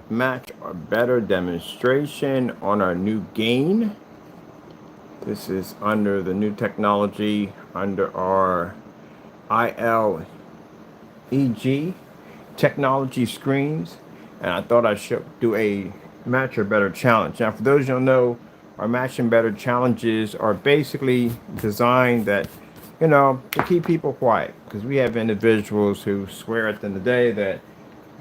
match or better demonstration on our new gain. This is under the new technology under our ILEG technology screens, and I thought I should do a match or better challenge. Now, for those who don't know, our match and better challenges are basically designed that, to keep people quiet, because we have individuals who swear at the end of the day that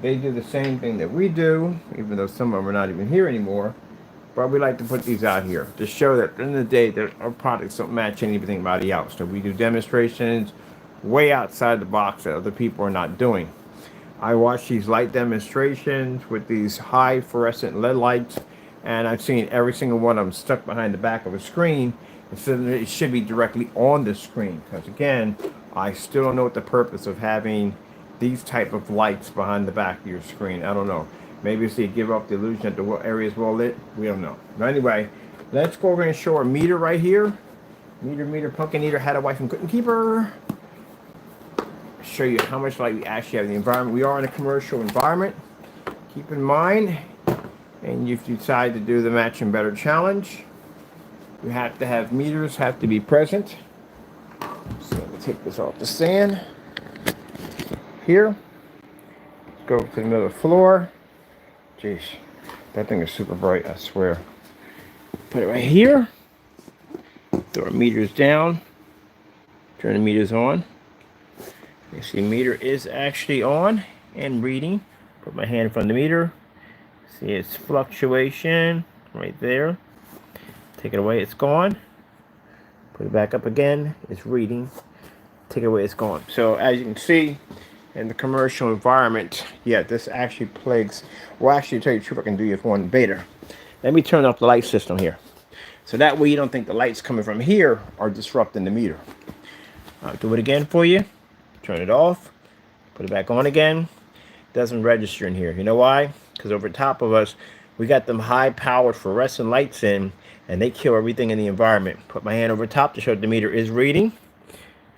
they do the same thing that we do, even though some of them are not even here anymore. But we like to put these out here to show that at the end of the day, that our products don't match anything anybody else. So we do demonstrations way outside the box that other people are not doing. I watch these light demonstrations with these high fluorescent LED lights, and I've seen every single one of them stuck behind the back of a screen instead of it should be directly on the screen. Because again, I still don't know what the purpose of having these type of lights behind the back of your screen. I don't know. Maybe it's to give off the illusion that the area is well lit. We don't know. But anyway, let's go over and show our meter right here. Meter, pumpkin eater, had a wife and couldn't keep her. Show you how much light we actually have in the environment. We are in a commercial environment. Keep in mind, and if you decide to do the match and better challenge, you have to have meters have to be present. So let me take this off the stand. Here, let's go to the middle of the floor. Jeez, that thing is super bright, I swear. Put it right here. Throw our meters down. Turn the meters on. You see, meter is actually on and reading. Put my hand in front of the meter. See its fluctuation right there. Take it away, it's gone. Put it back up again, it's reading. Take it away, it's gone. So as you can see, in the commercial environment, yeah, this actually plagues. Well, actually, to tell you the truth, I can do you one better. Let me turn off the light system here. So that way you don't think the lights coming from here are disrupting the meter. I'll do it again for you. Turn it off. Put it back on again. Doesn't register in here. You know why? Because over top of us, we got them high-powered fluorescent lights in, and they kill everything in the environment. Put my hand over top to show that the meter is reading.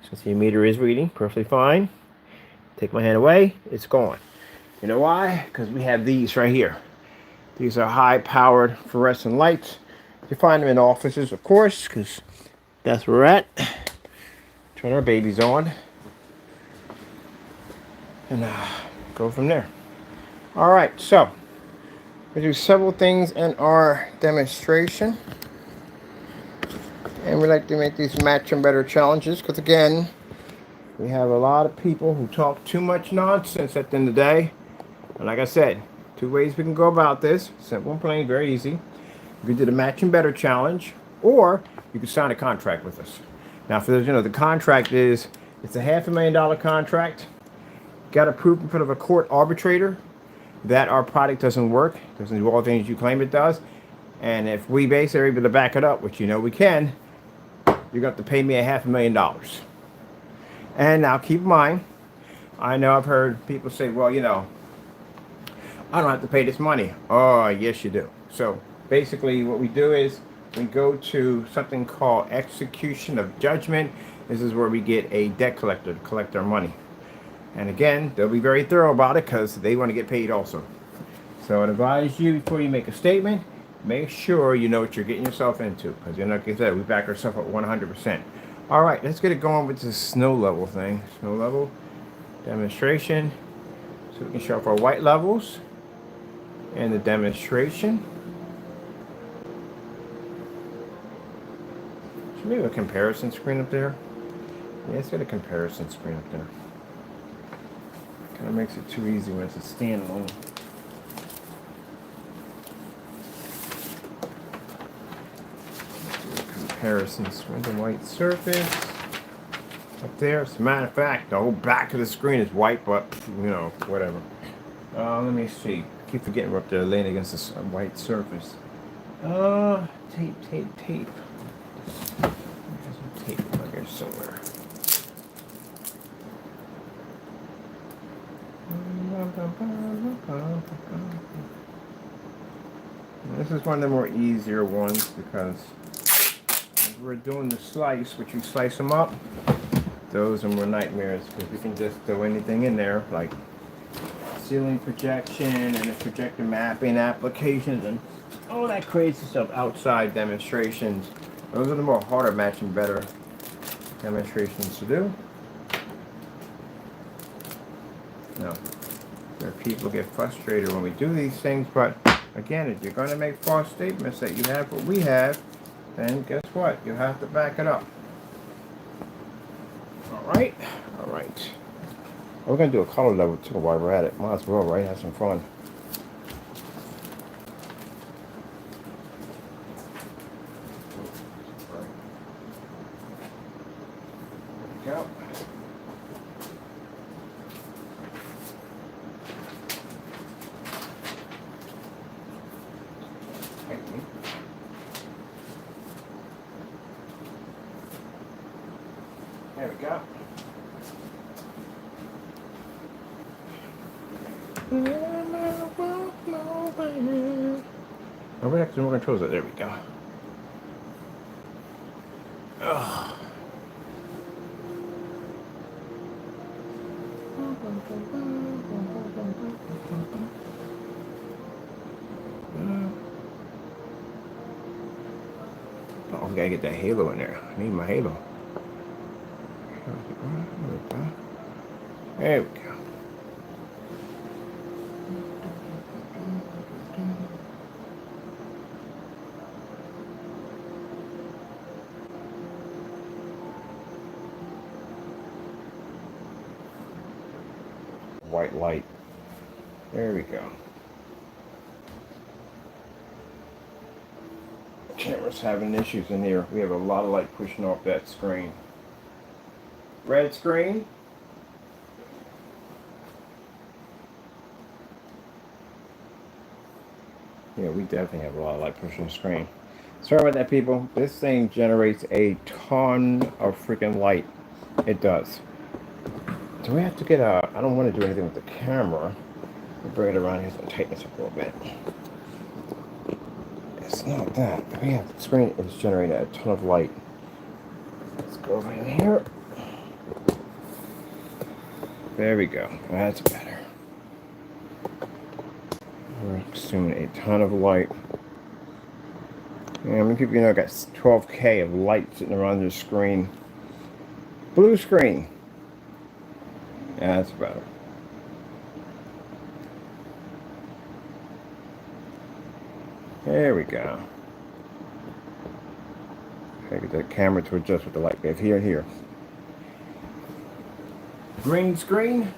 So see, the meter is reading perfectly fine. Take my hand away, it's gone. You know why? Because we have these right here. These are high-powered fluorescent lights. You find them in offices, of course, because that's where we're at. Turn our babies on. And go from there. All right, so we do several things in our demonstration. And we like to make these match and better challenges because, again, we have a lot of people who talk too much nonsense at the end of the day. And like I said, two ways we can go about this. Simple and plain, very easy. You can do the match and better challenge, or you can sign a contract with us. Now, for those you know, the contract is, it's a $500,000 contract. Got to prove in front of a court arbitrator that our product doesn't work, doesn't do all the things you claim it does. And if we basically are able to back it up, which you know we can, you're going to have to pay me $500,000. And now keep in mind, I know I've heard people say, well, I don't have to pay this money. Oh, yes, you do. So basically what we do is we go to something called execution of judgment. This is where we get a debt collector to collect our money. And again, they'll be very thorough about it because they want to get paid also. So I'd advise you, before you make a statement, make sure you know what you're getting yourself into. Because like I said, we back ourselves up 100%. All right, let's get it going with this snow level thing. Snow level demonstration. So we can show off our white levels and the demonstration. Should we have a comparison screen up there? Yeah, let's get a comparison screen up there. Kind of makes it too easy when it's a standalone. Comparison screen, the white surface up there. As a matter of fact, the whole back of the screen is white, but whatever. Let me see. I keep forgetting we're up there laying against this white surface. Tape. There's some tape up here somewhere. This is one of the more easier ones because as we're doing the slice, which you slice them up, those are more nightmares because we can just throw anything in there like ceiling projection and the projector mapping applications and all that crazy stuff outside demonstrations. Those are the more harder matching better demonstrations to do. Now, where people get frustrated when we do these things, but again, if you're going to make false statements that you have what we have, then guess what? You have to back it up. Alright? Alright. We're going to do a color level too while we're at it. Might as well, right? Have some fun. There we go. There we go. Oh, we have some more controls. There we go. Ugh. Oh, we gotta get that halo in there. I need my halo. There we go. White light. There we go. Camera's having issues in here. We have a lot of light pushing off that screen. Red screen. Yeah, we definitely have a lot of light pushing the screen. Sorry about that, people. This thing generates a ton of freaking light. It does. Do we have to get a... I don't want to do anything with the camera. We'll bring it around here and tighten this up a little bit. It's not that. We have the screen is generating a ton of light. Let's go over in here. There we go. That's better. We're consuming a ton of light. Yeah, I'm gonna keep I got 12K of light sitting around the screen. Blue screen. Yeah, that's better. There we go. Okay, get the camera to adjust with the light. We have here and here. Green screen.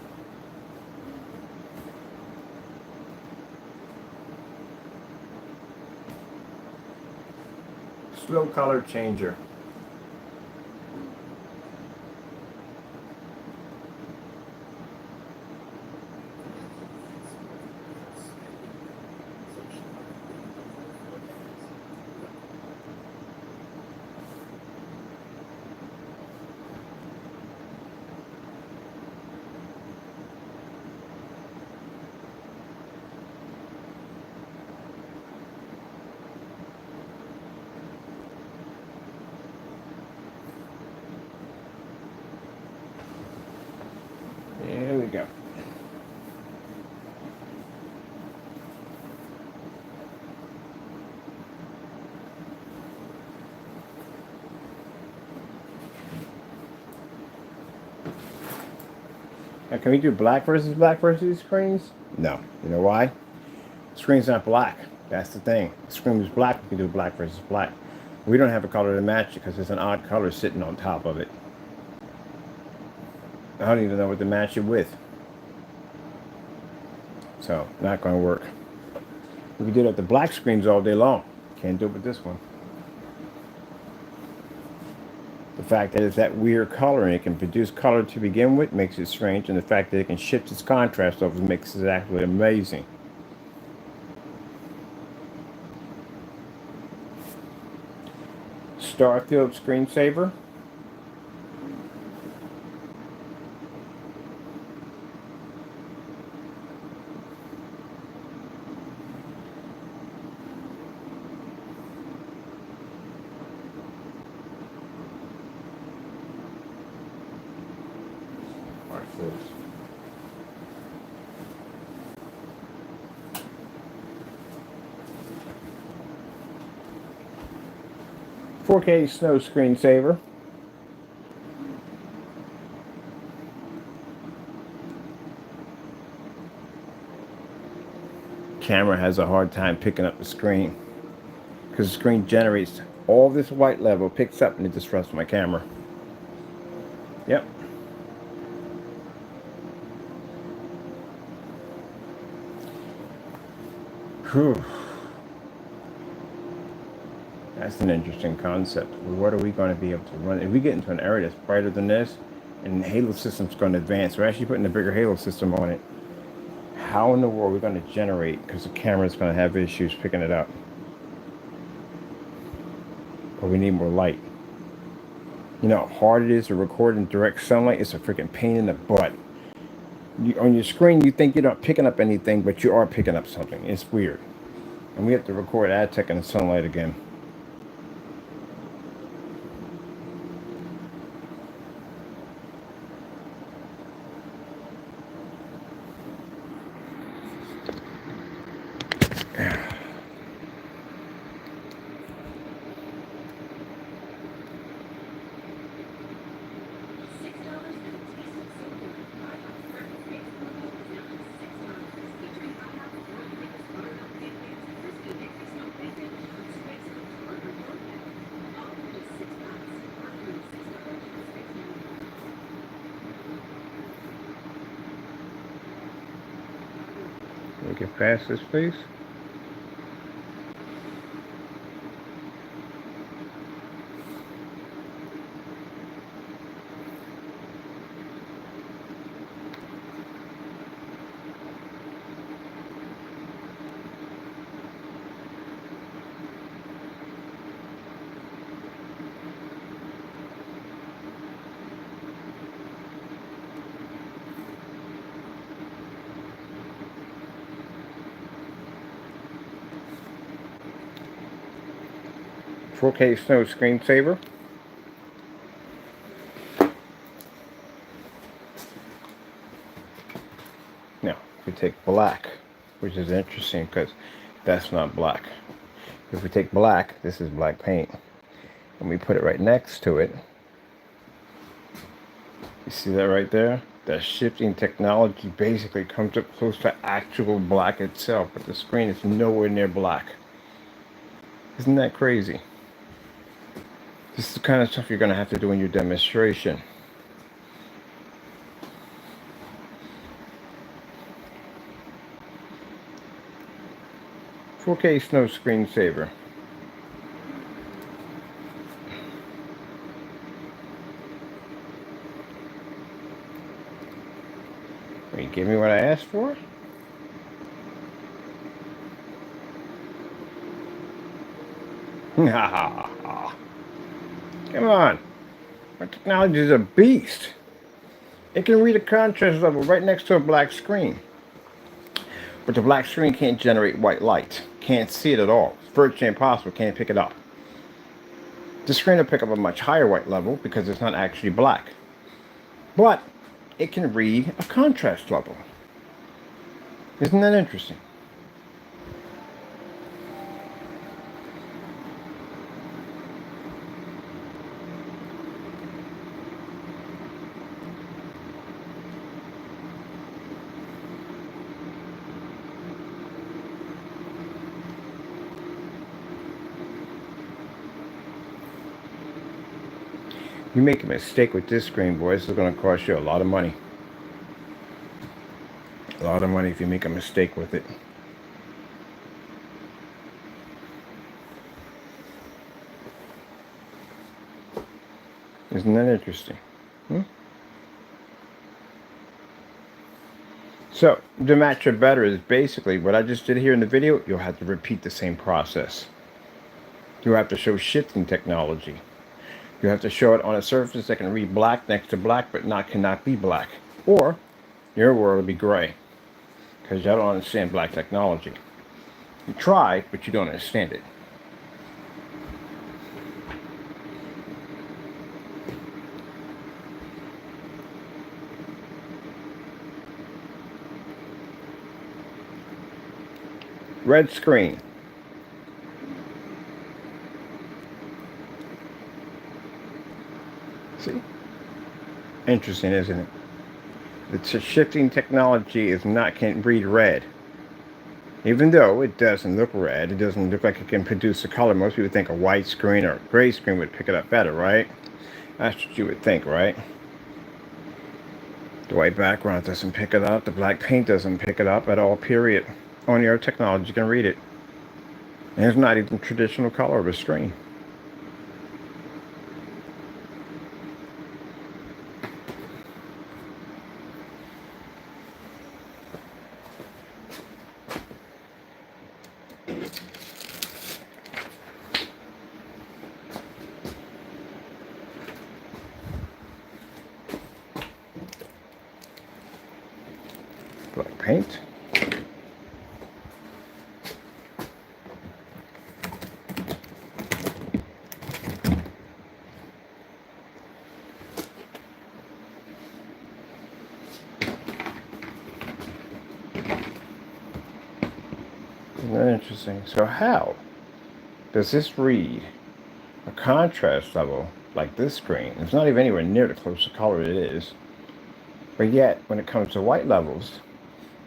Slow color changer. There we go. Now, can we do black versus screens? No. You know why? The screen's not black. That's the thing. The screen is black, we can do black versus black. We don't have a color to match it because there's an odd color sitting on top of it. I don't even know what to match it with. So, not going to work. We can do it with the black screens all day long. Can't do it with this one. The fact that it's that weird color and it can produce color to begin with makes it strange, and the fact that it can shift its contrast over makes it actually amazing. Starfield screensaver. 4K snow screensaver. Camera has a hard time picking up the screen because the screen generates all this white level, picks up, and it disrupts my camera. Yep. Whew. That's an interesting concept. What are we going to be able to run? If we get into an area that's brighter than this, and the halo system's going to advance, we're actually putting a bigger halo system on it. How in the world are we going to generate? Because the camera's going to have issues picking it up. But we need more light. You know how hard it is to record in direct sunlight? It's a freaking pain in the butt. On your screen, you think you're not picking up anything, but you are picking up something. It's weird. And we have to record ad tech in the sunlight again. We can pass this, please. .4K snow screensaver. Now, we take black, which is interesting because that's not black. If we take black, this is black paint, and we put it right next to it. You see that right there? That shifting technology basically comes up close to actual black itself, but the screen is nowhere near black. Isn't that crazy? This is the kind of stuff you're going to have to do in your demonstration. .4K snow screensaver. Will you give me what I asked for? Come on. Our technology is a beast. It can read a contrast level right next to a black screen. But the black screen can't generate white light. Can't see it at all. It's virtually impossible. Can't pick it up. The screen will pick up a much higher white level because it's not actually black. But it can read a contrast level. Isn't that interesting? You make a mistake with this screen, boys, it's going to cost you a lot of money. A lot of money if you make a mistake with it. Isn't that interesting? So, to match it better is basically what I just did here in the video. You'll have to repeat the same process. You'll have to show shifting technology. You have to show it on a surface that can read black next to black, but cannot be black. Or your world will be gray, because y'all don't understand black technology. You try, but you don't understand it. Red screen. Interesting, isn't it? The shifting technology is not can read red. Even though it doesn't look red, it doesn't look like it can produce a color. Most people think a white screen or a gray screen would pick it up better, right? That's what you would think, right? The white background doesn't pick it up. The black paint doesn't pick it up at all, period. Only our technology can read it. And it's not even traditional color of a screen. Black paint. Isn't that interesting? So how does this read a contrast level like this screen? It's not even anywhere near the closest color it is. But yet, when it comes to white levels,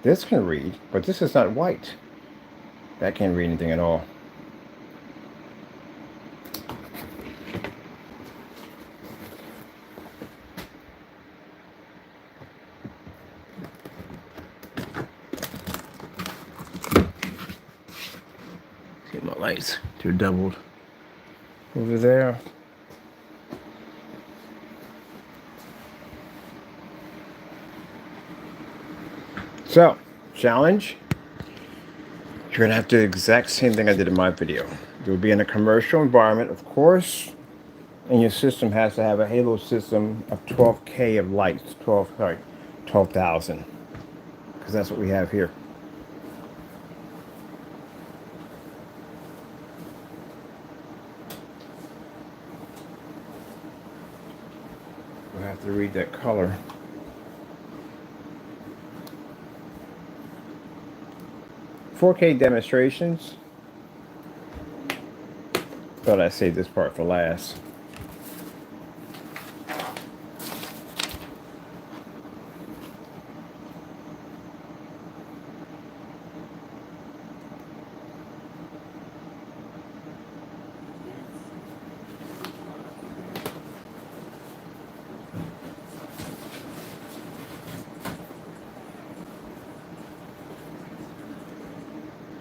this can read, but this is not white. That can't read anything at all. See my lights, they're doubled over there. So, challenge. You're gonna have to do the exact same thing I did in my video. You'll be in a commercial environment, of course, and your system has to have a halo system of 12K of lights, 12,000, because that's what we have here. We'll have to read that color. "4K demonstrations." Thought I'd save this part for last.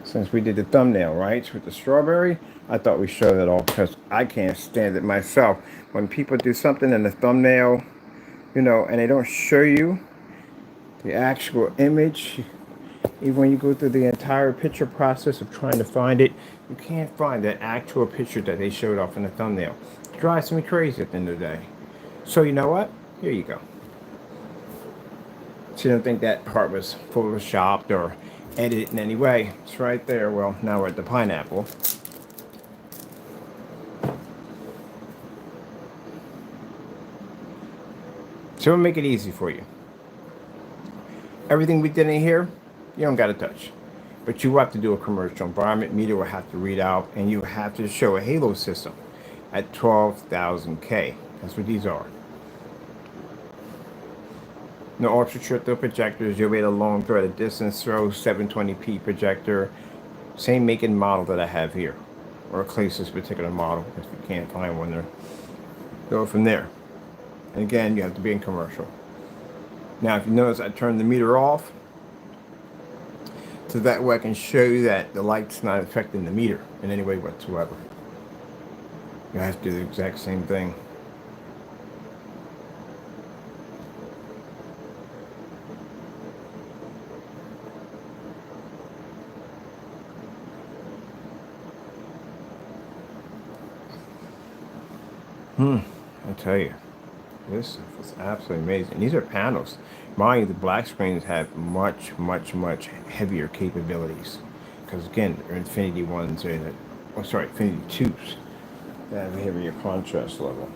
Since we did the thumbnail, right, with the strawberry, I thought we showed it all because I can't stand it myself. When people do something in the thumbnail, you know, and they don't show you the actual image, even when you go through the entire picture process of trying to find it, you can't find that actual picture that they showed off in the thumbnail. It drives me crazy at the end of the day. So you know what? Here you go. So you don't think that part was photoshopped or edited in any way. It's right there. Well, now we're at the pineapple. So we'll make it easy for you. Everything we did in here, you don't got to touch. But you will have to do a commercial environment. Meter will have to read out, and you have to show a halo system at 12,000K. That's what these are. No ultra short throw projectors. You'll be able to long throw at a distance throw, 720p projector. Same make and model that I have here. Or replace this particular model if you can't find one there. Go from there. And again, you have to be in commercial. Now, if you notice, I turned the meter off. So that way I can show you that the light's not affecting the meter in any way whatsoever. You have to do the exact same thing. I tell you, this is absolutely amazing. These are panels. Mind you, the black screens have much heavier capabilities. Because again, they're Infinity ones, Infinity 2s that have a heavier contrast level.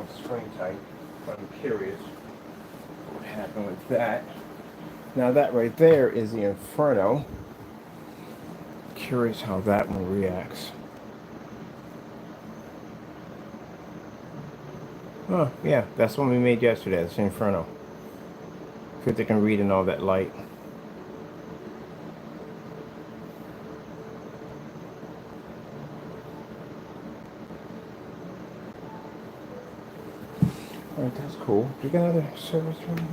wrong screen type, but I'm curious what happened with that. Now that right there is the Inferno. Curious how that one reacts. Oh, yeah, that's one we made yesterday. That's the Inferno. See if they can read in all that light. Alright, that's cool. Do you got another service from here?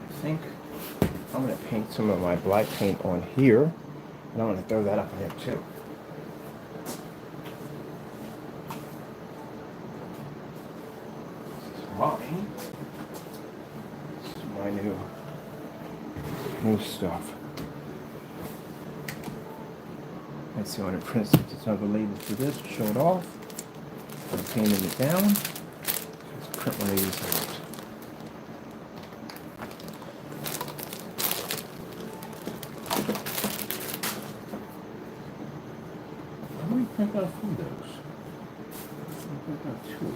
I think I'm going to paint some of my black paint on here, and I'm going to throw that up in there too. This is mine. This is my new stuff. Let's see when it prints. It's on the label for this. Show it off. I'm painting it down. Let's print one of these out. I got a few of those. I got two of them.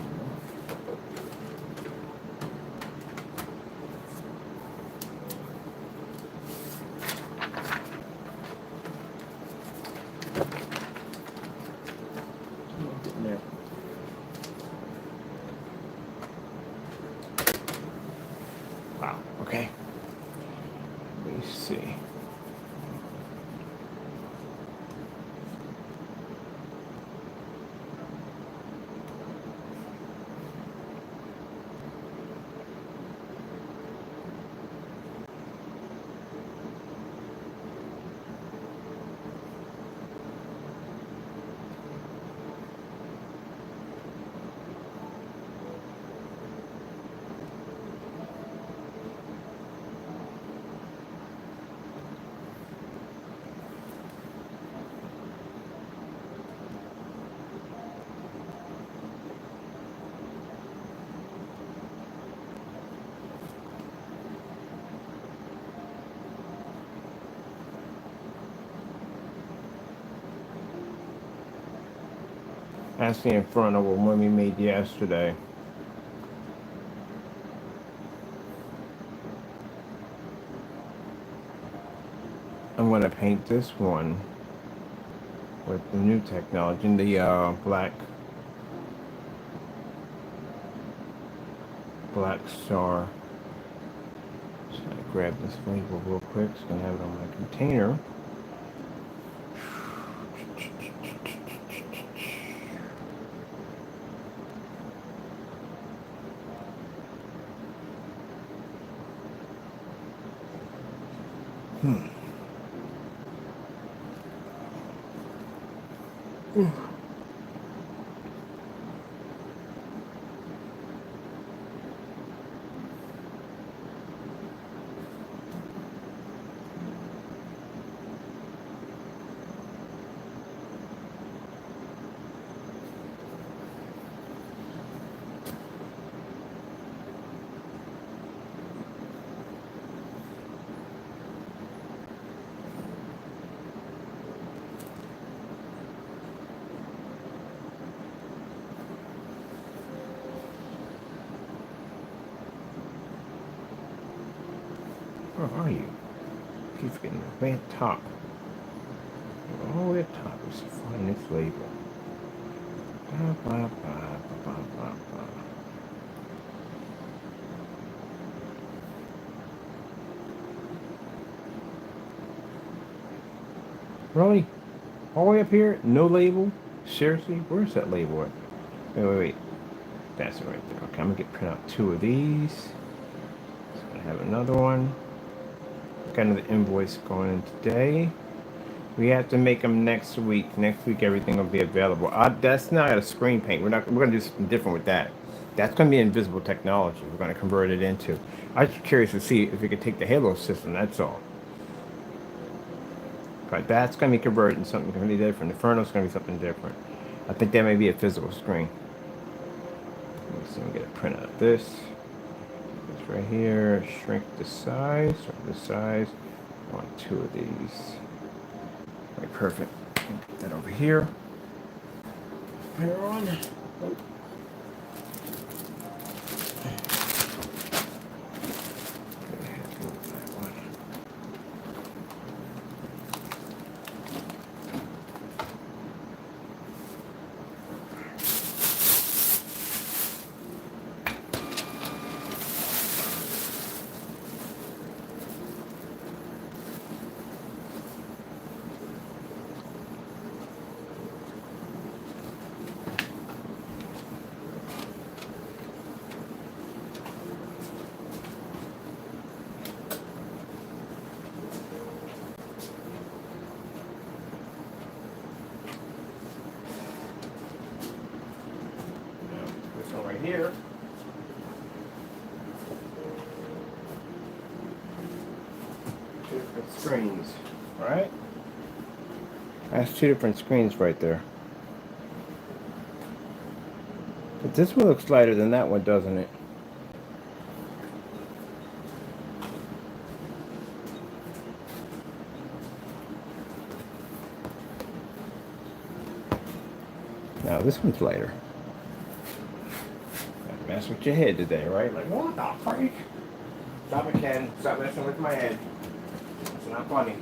Getting there. Wow, okay. Let me see. That's the Inferno one we made yesterday. I'm going to paint this one with the new technology in the black star. Just going to grab this label real quick. Just going to have it on my container. Where are you? Keep forgetting the way at top. All the way at top is to find this label. Ba, ba, ba, ba, ba, ba. Really? All the way up here? No label? Seriously? Where's that label at? Wait. That's it right there. Okay, I'm gonna print out two of these. So I have another one. Got another invoice going in today. We have to make them next week. Next week, everything will be available. That's not a screen paint. We're gonna do something different with that. That's gonna be invisible technology. We're gonna convert it into. I was curious to see if we could take the Halo system. That's all. But that's gonna be converted into something completely different. Inferno's gonna be something different. I think that may be a physical screen. Let's see. We get a print out of this. right here, shrink the size, I want 2 of these. Right, perfect. Put that over here. Here on. Oh. This one right here. Two different screens, right? That's 2 different screens right there. But this one looks lighter than that one, doesn't it? Now this one's lighter. Mess with your head today, right? Like, what the freak? Stop it, Ken. Stop messing with my head. It's not funny.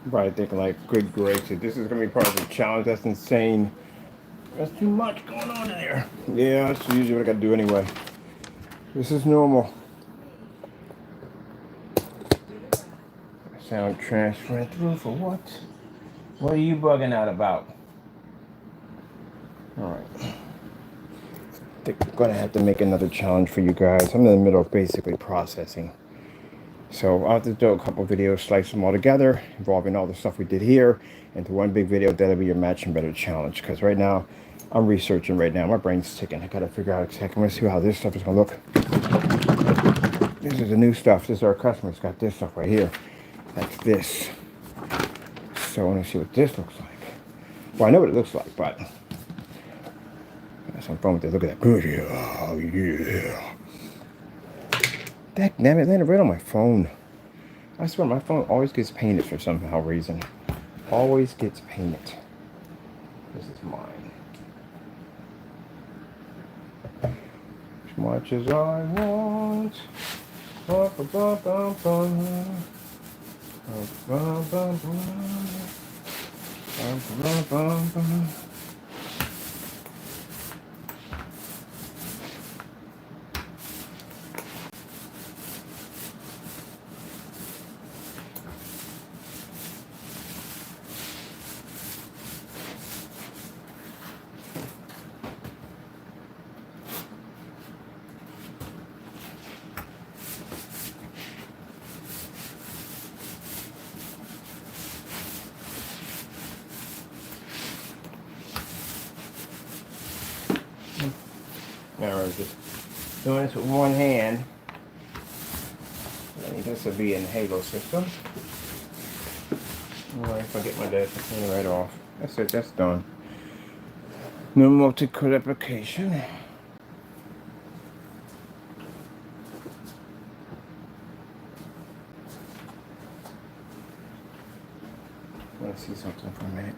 Probably thinking like, good gracious, this is gonna be part of the challenge. That's insane. That's too much going on in there. Yeah, that's usually what I gotta do anyway. This is normal. Sound transferring through for what? What are you bugging out about? Alright. I think we're gonna have to make another challenge for you guys. I'm in the middle of basically processing. So I'll have to do a couple videos, slice them all together, involving all the stuff we did here into one big video. That'll be your matching better challenge. Because right now, I'm researching right now. My brain's ticking. I gotta figure out exactly. I'm gonna see how this stuff is gonna look. This is the new stuff. This is our customers got this stuff right here. That's this. So I want to see what this looks like. Well, I know what it looks like, but that's on phone with it. Look at that. Good. Oh yeah. Damn it, landed right on my phone. I swear my phone always gets painted for somehow reason. Always gets painted. This is mine. As much as I want. Ba, ba, ba, ba, ba. Ba, ba, ba, ba, ba, ba, ba. Now we're just doing this with one hand. I think this will be in the halo system. Alright, if I get my desk, I'll clean it right off. That's it, that's done. No multi-cut application. Let's see something for a minute.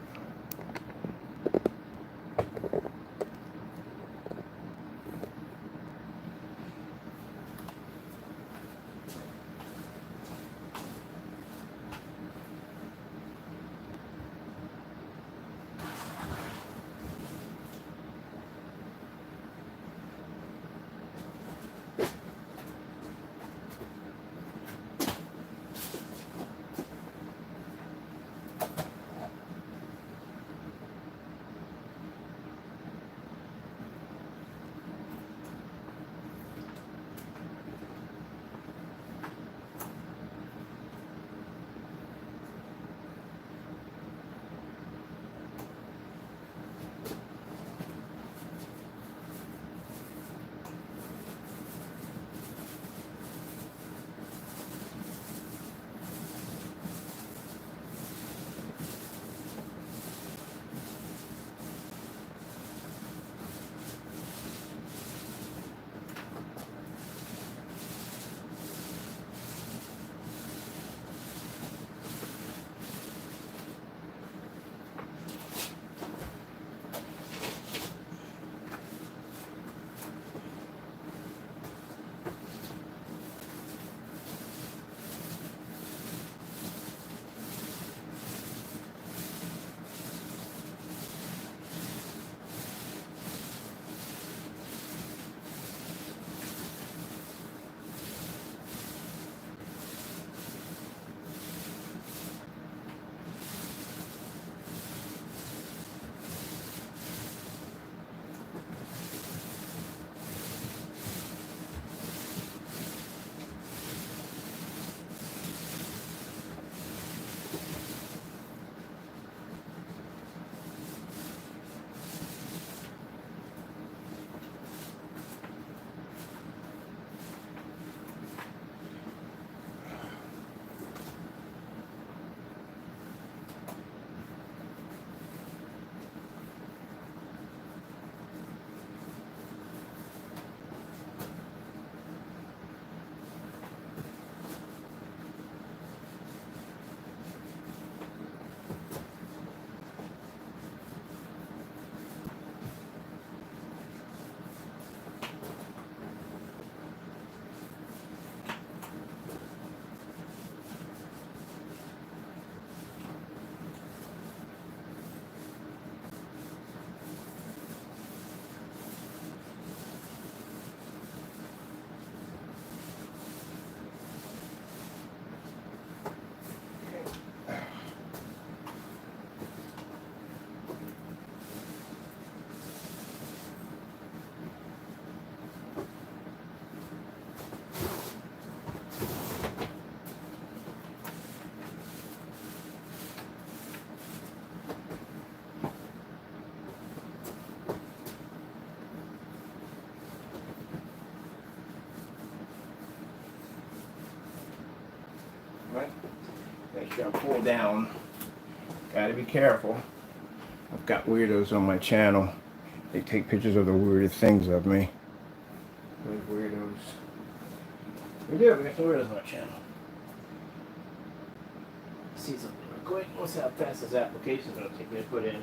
Right? Make sure I pull down. Gotta be careful. I've got weirdos on my channel. They take pictures of the weirdest things of me. Those weirdos. We got some weirdos on my channel. See something real quick. Let's see how fast this application is going to take me to put in.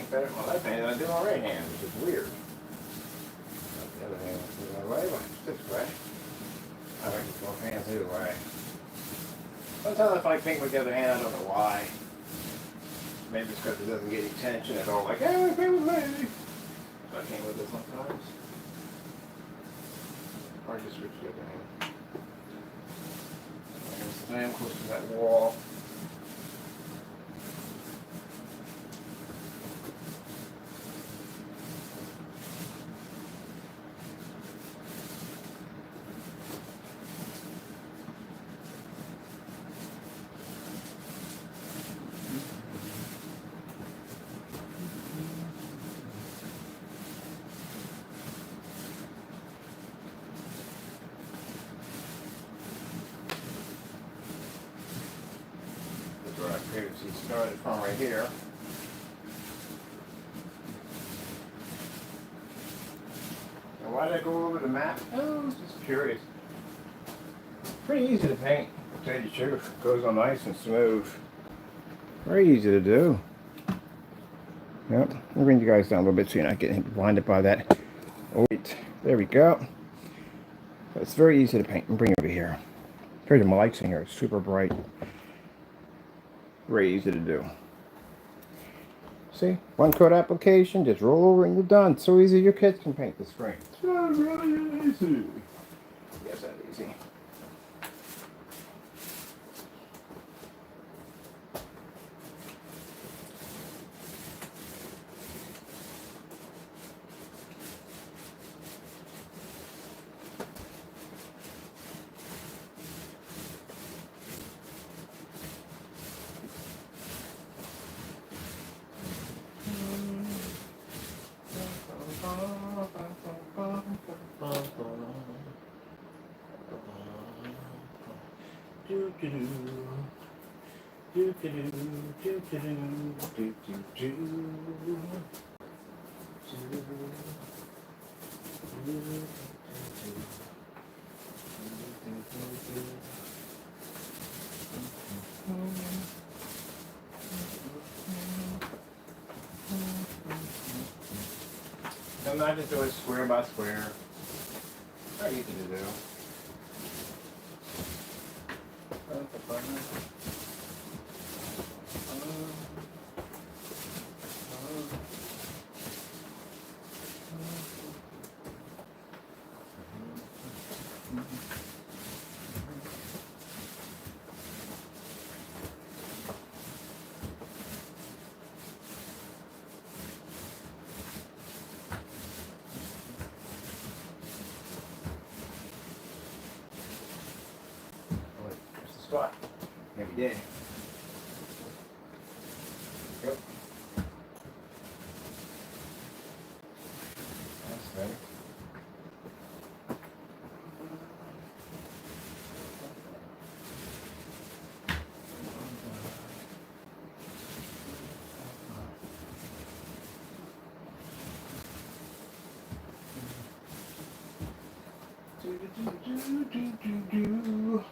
Better with my left hand than I do my right hand, which is weird. The other hand is the other way, but this way. I like to both hands either way. Sometimes if I paint with the other hand, I don't know why. Maybe it's because it doesn't get any tension at all. Like, hey, paint with me. So I paint with it sometimes. Or just switch the other hand. Stand close to that wall. Where I previously started from right here. And why did I go over the map? Oh, I was just curious. Pretty easy to paint, to tell you the truth. It goes on nice and smooth. Very easy to do. Yep, I'll bring you guys down a little bit so you're not getting blinded by that. Oh, wait, there we go. It's very easy to paint. And bring it over here. Here's my lights in here, it's super bright. Very easy to do. See, one coat application, just roll over and you're done. So easy your kids can paint the screen. It's really easy. Yes, that's easy. I'm not just doing square by square. Very easy to do. Spot. Every day. Yep. That's better. do.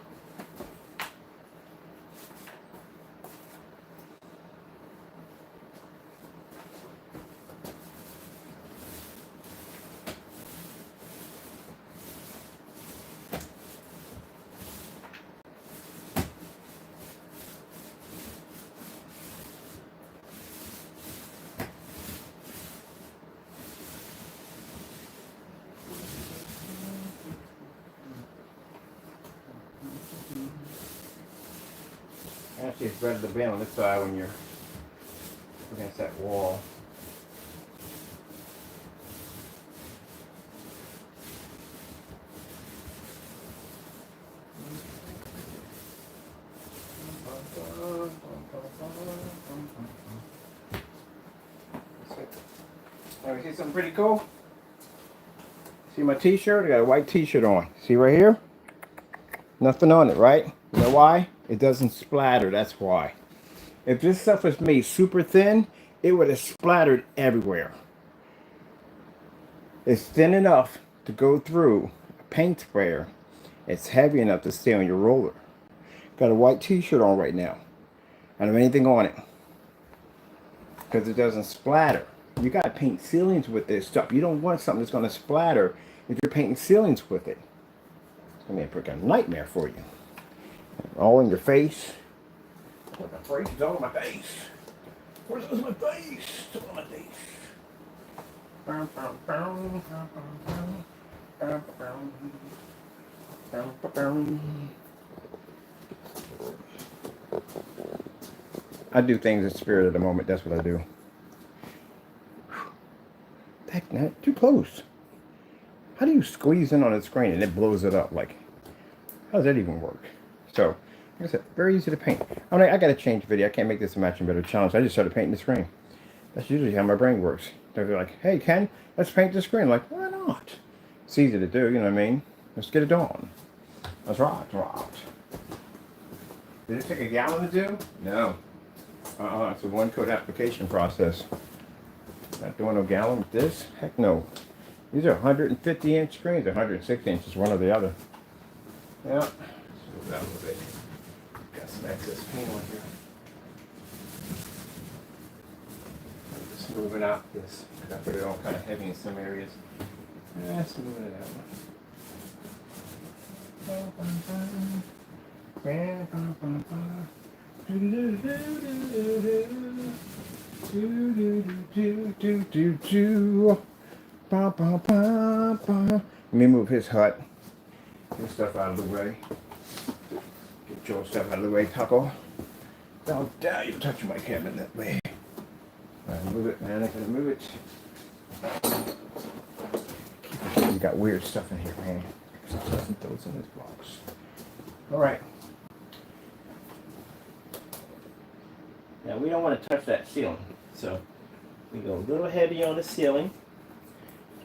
Actually, it's better to be on this side when you're against that wall. Now, we see something pretty cool? See my t-shirt? I got a white t-shirt on. See right here? Nothing on it, right? You know why? It doesn't splatter, that's why. If this stuff was made super thin, it would have splattered everywhere. It's thin enough to go through a paint sprayer. It's heavy enough to stay on your roller. Got a white t-shirt on right now. I don't have anything on it. Because it doesn't splatter. You got to paint ceilings with this stuff. You don't want something that's going to splatter if you're painting ceilings with it. It's going to be a freaking nightmare for you. All in your face. What the freak is all in my face? Where's my face? It's all in my face. I do things in spirit of the moment. That's what I do. Heck, not too close. How do you squeeze in on a screen and it blows it up? Like, how does that even work? So, like I said, very easy to paint. I mean, I got to change the video. I can't make this a matching better challenge. I just started painting the screen. That's usually how my brain works. They're like, hey, Ken, let's paint the screen. Like, why not? It's easy to do, you know what I mean? Let's get it done. That's right, right. Did it take a gallon to do? No. It's a one-coat application process. Not doing no gallon with this? Heck no. These are 150-inch screens, 160 inches, one or the other. Yeah. Let's move that a little bit. Got some excess paint on here. I'm just moving out this, because I put it on kind of heavy in some areas. Let's move it out. Let me move his hut. Get stuff out of the way. Get your stuff out of the way, Taco. How dare you touch my cabin that way? Move it, man. I gotta move it. You got weird stuff in here, man. Doesn't throw in this box. All right. Now we don't want to touch that ceiling, so we go a little heavy on the ceiling.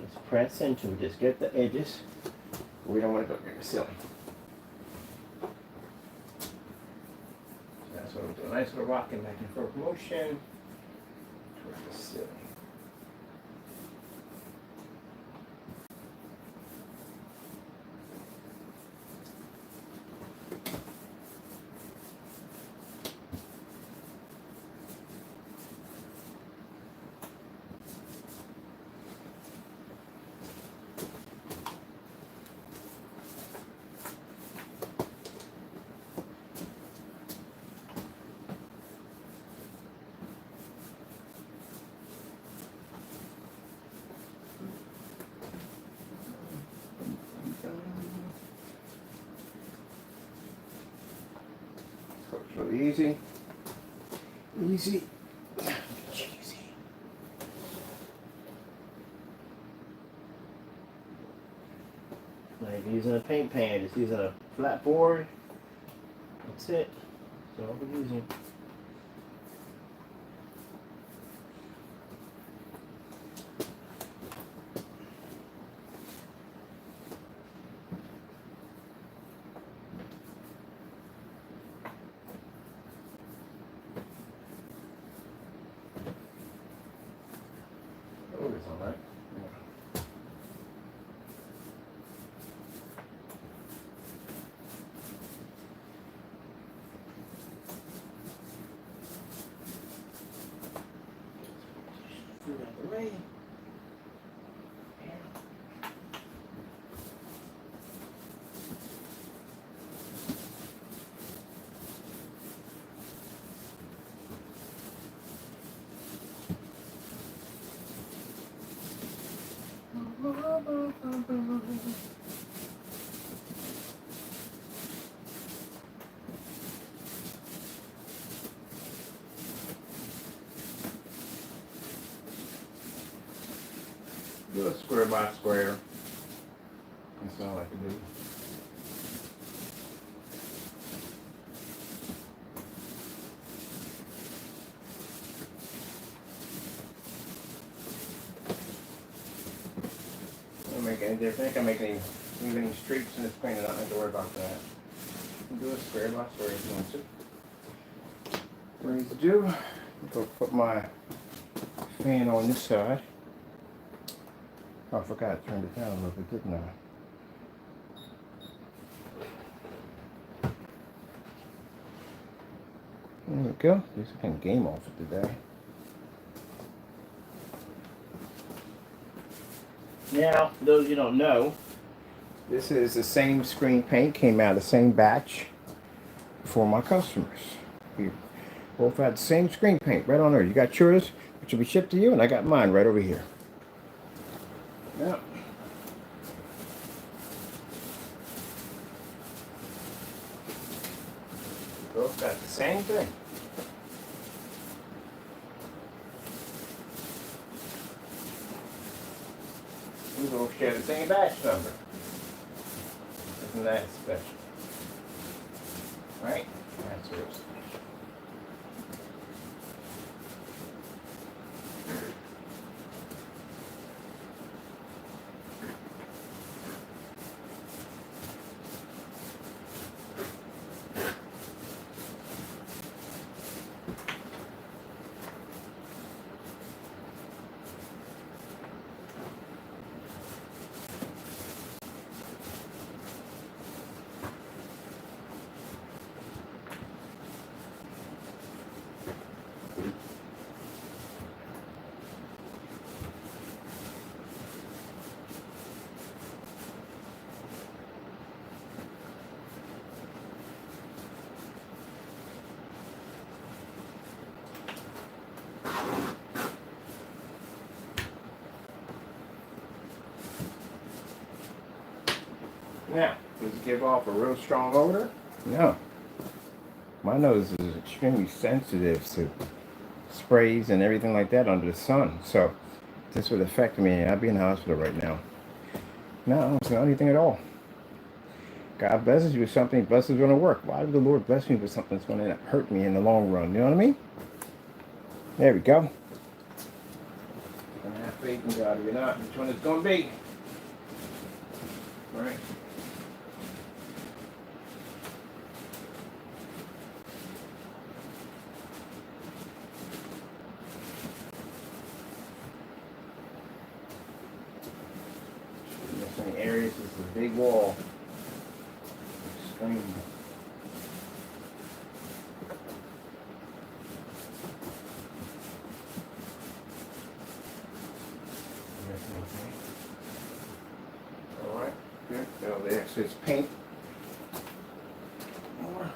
Just press into it. Just get the edges. We don't want to go near the ceiling. So that's what we'll do. A nice little rocking back and forth motion toward the ceiling. Really easy. Easy. Cheesy. Like using a paint pan, just using a flat board. That's it. That's all we're using. me. Do a square by square. That's all I can do. Don't make any difference. I can make any streaks in the screen, and I don't have to worry about that. Do a square by square if you want to. What I need to do, go put my fan on this side. Oh, I forgot to turn it down a little bit, didn't I? There we go. At least I can game off it today. Now, for those you don't know, this is the same screen paint, came out of the same batch for my customers. We both had the same screen paint right on there. You got yours, which will be shipped to you, and I got mine right over here. Yeah. Both got the same thing. We both share the same batch number. Isn't that special? Right? That's real special. Now, does it give off a real strong odor? No. My nose is extremely sensitive to sprays and everything like that under the sun. So this would affect me. I'd be in the hospital right now. No, I don't smell anything at all. God blesses you with something, blesses is going to work. Why would the Lord bless me with something that's going to hurt me in the long run? You know what I mean? There we go. I have faith in God. If you're not, which one it's going to be? All right. Areas is a big wall. Screen. All right, good. Now the excess paint. More.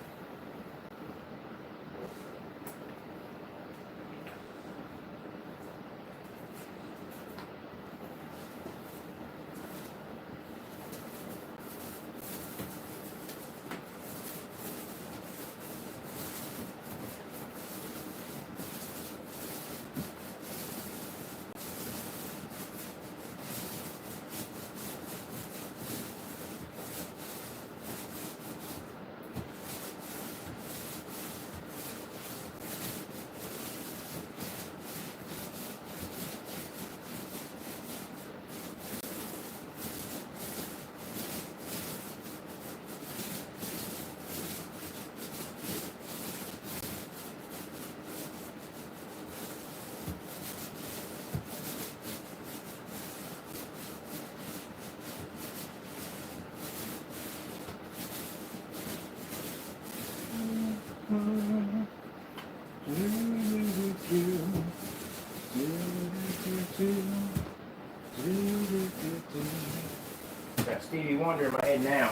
Wonder in my head now.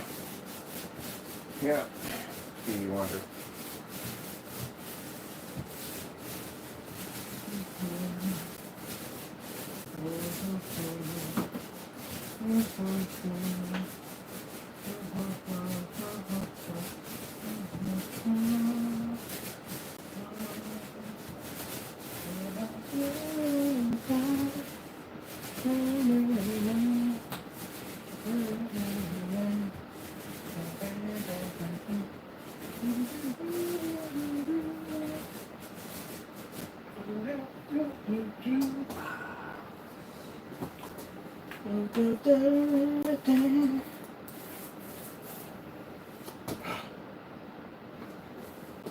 Yeah. Stevie Wonder.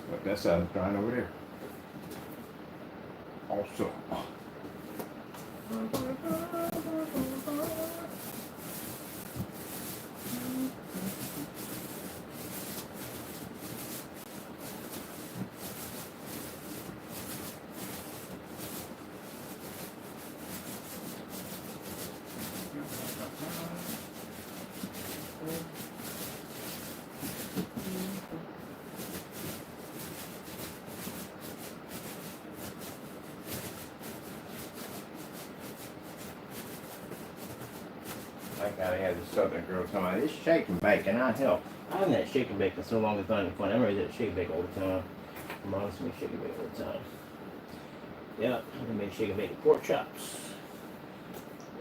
But that's drying over there. Also. I gotta have the Southern girl talking about this shake and bake, and I help. I haven't had shake and bake in so long it's not even funny. I'm ready to shake and bake all the time. Mom's make shake and bake all the time. Yeah, I'm gonna make shake and bake pork chops.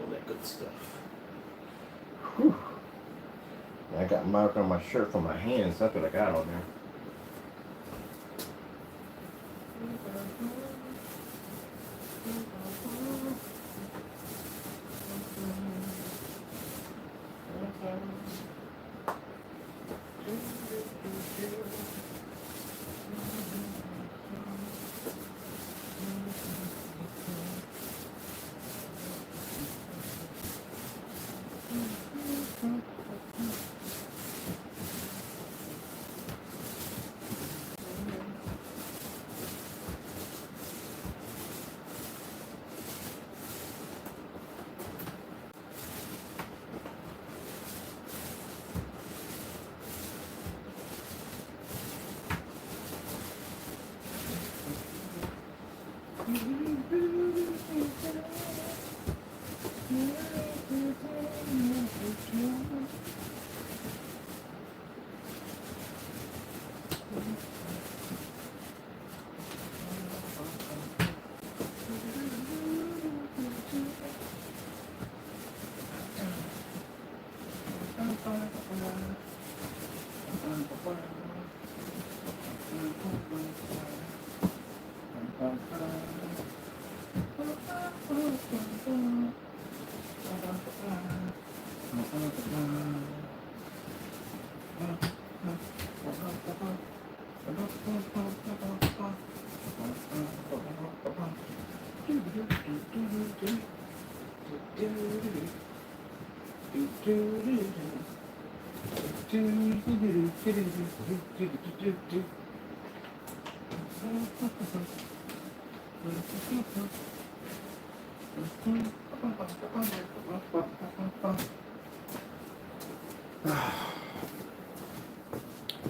All that good stuff. Whew. I got mark on my shirt from my hands. That's what I got on there.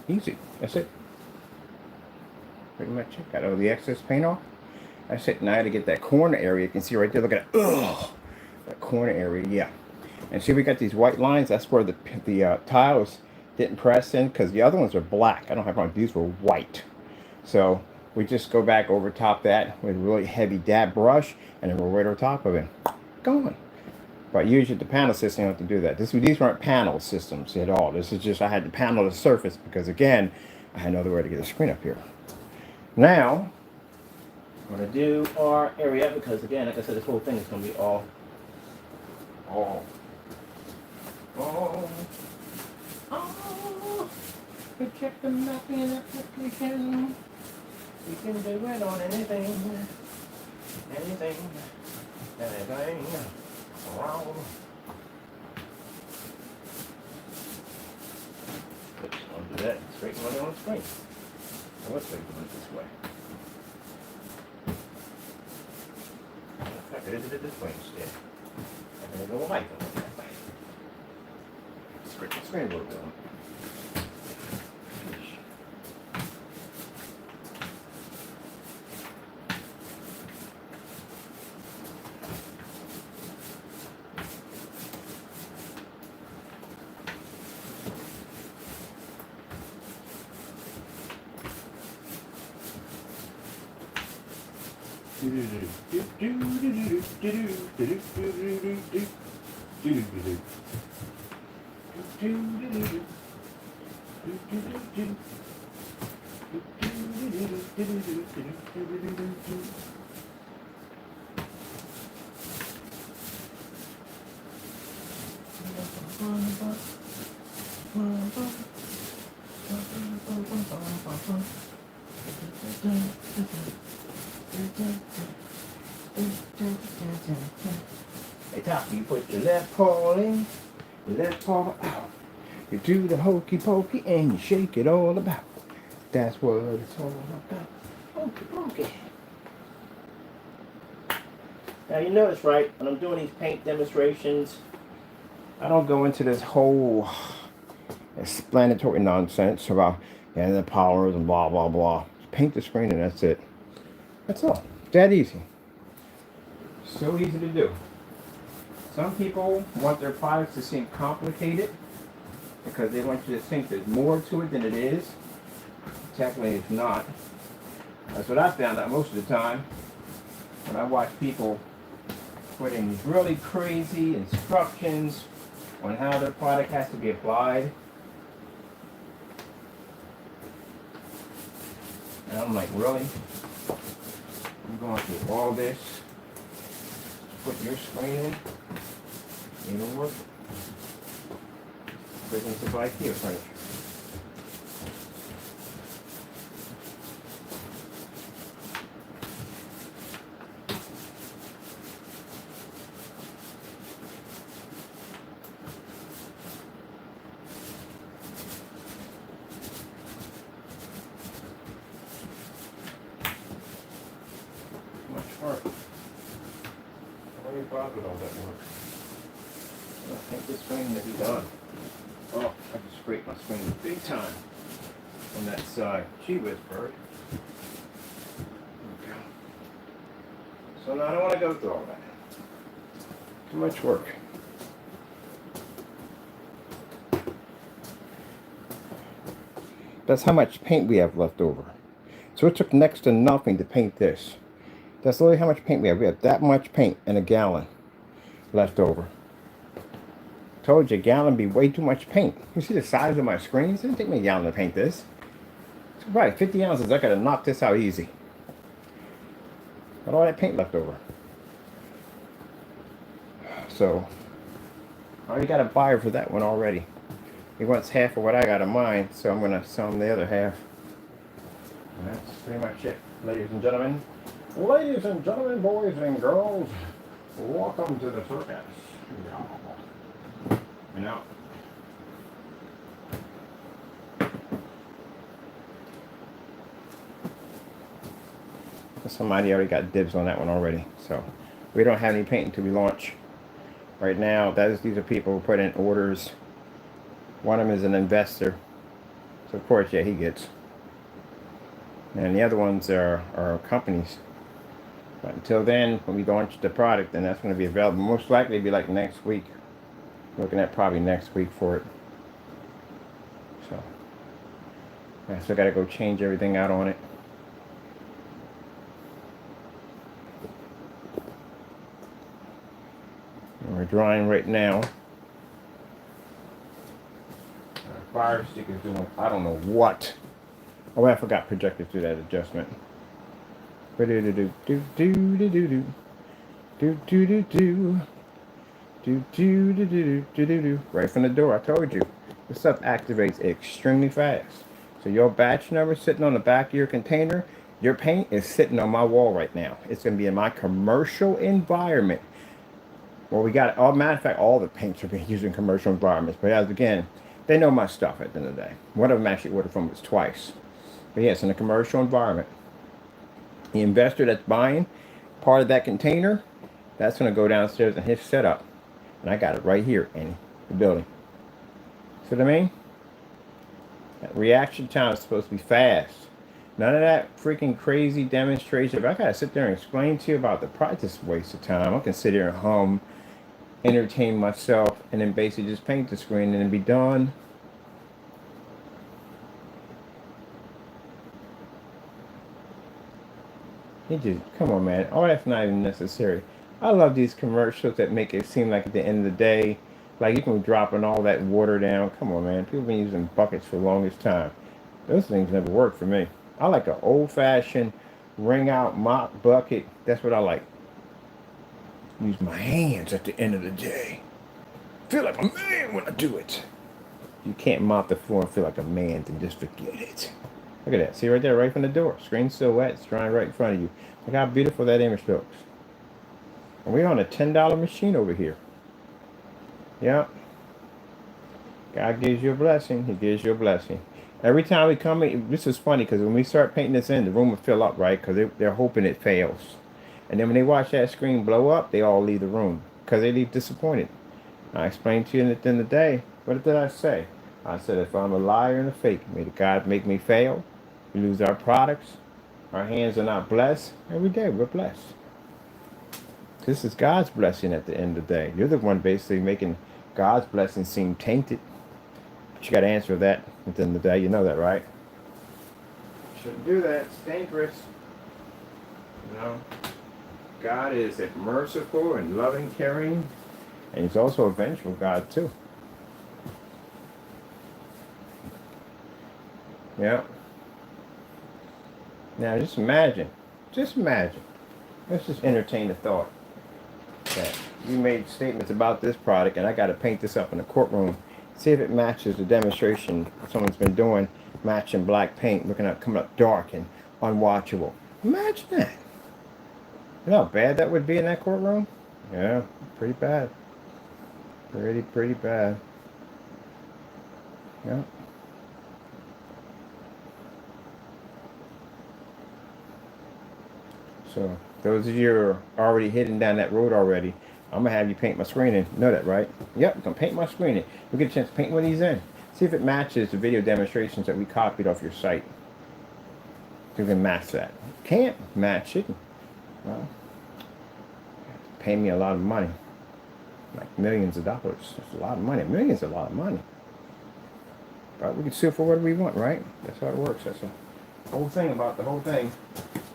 Easy. That's it. Pretty much it. Got all the excess paint off. That's it. Now I got to get that corner area. You can see right there. Look at that. Ugh. That corner area. Yeah. And see, we got these white lines. That's where the tiles didn't press in, because the other ones are black. I don't have a problem. These were white. So we just go back over top that with a really heavy dab brush, and then we're right over top of it. Going. But usually the panel system, you don't have to do that. These weren't panel systems at all. This is just, I had to panel the surface because, again, I had no other way to get the screen up here. Now, I'm going to do our area because, again, like I said, this whole thing is going to be all. We check the mapping application. We can do it on anything. Anything. Wow. Oops, I'll do that. Straighten it on the screen. So let's straighten it this way. In fact, I did it this way instead. I'm going to go light on it that way. scrape the screen a little bit. Hey, Top, you put your left paw in, your left paw out. You do the hokey pokey and you shake it all about. That's what it's all about. Hokey pokey. Now you notice, right, when I'm doing these paint demonstrations, I don't go into this whole explanatory nonsense about the powers and blah blah blah. Just paint the screen and that's it. That's all. That easy. So easy to do. Some people want their products to seem complicated because they want you to think there's more to it than it is. Technically, it's not. That's what I found out most of the time when I watch people put in these really crazy instructions on how their product has to be applied. And I'm like, really? I'm going through all this to put your screen in? Even work? Business of IKEA furniture. Much work. Why are you bothered with all that work? I think this screen will be done. Oh, I just scraped my screen big time on that side. Gee whiz, bird. Okay. So now I don't want to go through all that. Too much work. That's how much paint we have left over. So it took next to nothing to paint this. That's literally how much paint we have. We have that much paint in a gallon left over. Told you a gallon be way too much paint. You see the size of my screen? It didn't take me a gallon to paint this. It's probably 50 ounces. I could have knocked this out easy. Got all that paint left over. So I already got a buyer for that one already. He wants half of what I got of mine, so I'm gonna sell him the other half. And that's pretty much it, ladies and gentlemen. Ladies and gentlemen, boys and girls, welcome to the circus. You know. Somebody already got dibs on that one already, so we don't have any paint until we launch. Right now, these are people who put in orders. One of them is an investor, so of course, yeah, he gets. And the other ones are companies. But until then, when we launch the product, then that's going to be available. Most likely, it'll be like next week. Looking at probably next week for it. So I still got to go change everything out on it. And we're drying right now. Our fire stick is doing I don't know what. Oh, I forgot Projector to do that adjustment. Right from the door, I told you. This stuff activates extremely fast. So your batch number sitting on the back of your container, your paint is sitting on my wall right now. It's going to be in my commercial environment. Well, we got, matter of fact, all the paints are being used in commercial environments. But as again, they know my stuff at the end of the day. One of them actually ordered from us twice. But yes, in a commercial environment. The investor that's buying part of that container, that's going to go downstairs in his setup. And I got it right here in the building. See what I mean? That reaction time is supposed to be fast. None of that freaking crazy demonstration. If I gotta sit there and explain to you about the product, it's a waste of time. I can sit here and hum, entertain myself, and then basically just paint the screen and then be done. He just, come on, man. All that's not even necessary. I love these commercials that make it seem like at the end of the day, like you can be dropping all that water down. Come on, man. People been using buckets for the longest time. Those things never work for me. I like an old-fashioned wring out mop bucket. That's what I like. Use my hands at the end of the day. Feel like a man when I do it. You can't mop the floor and feel like a man, then just forget it. Look at that. See right there, right from the door. Screen's still wet. It's drying right in front of you. Look how beautiful that image looks. And we're on a $10 machine over here. Yeah. God gives you a blessing. He gives you a blessing. Every time we come in, this is funny because when we start painting this in, the room will fill up, right? Because they're hoping it fails. And then when they watch that screen blow up, they all leave the room because they leave disappointed. I explained to you at the end of the day, what did I say? I said, if I'm a liar and a fake, may the God make me fail. We lose our products. Our hands are not blessed. Every day we're blessed. This is God's blessing at the end of the day. You're the one basically making God's blessing seem tainted. But you got to answer that at the end of the day. You know that, right? Shouldn't do that. It's dangerous. You know, God is a merciful and loving, caring, and He's also a vengeful God too. Yeah. Now just imagine. Let's just entertain the thought that you made statements about this product and I got to paint this up in the courtroom. See if it matches the demonstration someone's been doing, matching black paint, coming up dark and unwatchable. Imagine that. You know how bad that would be in that courtroom? Yeah, pretty bad. Pretty bad. Yeah. So those of you who are already heading down that road already, I'm gonna have you paint my screen in. You know that, right? Yep, I'm gonna paint my screen in. You'll get a chance to paint one of these in. See if it matches the video demonstrations that we copied off your site. You can match that. Can't match it. Well, you have to pay me a lot of money. Like millions of dollars. That's a lot of money. Millions is a lot of money. But we can sue for whatever we want, right? That's how it works. That's the whole thing about the whole thing.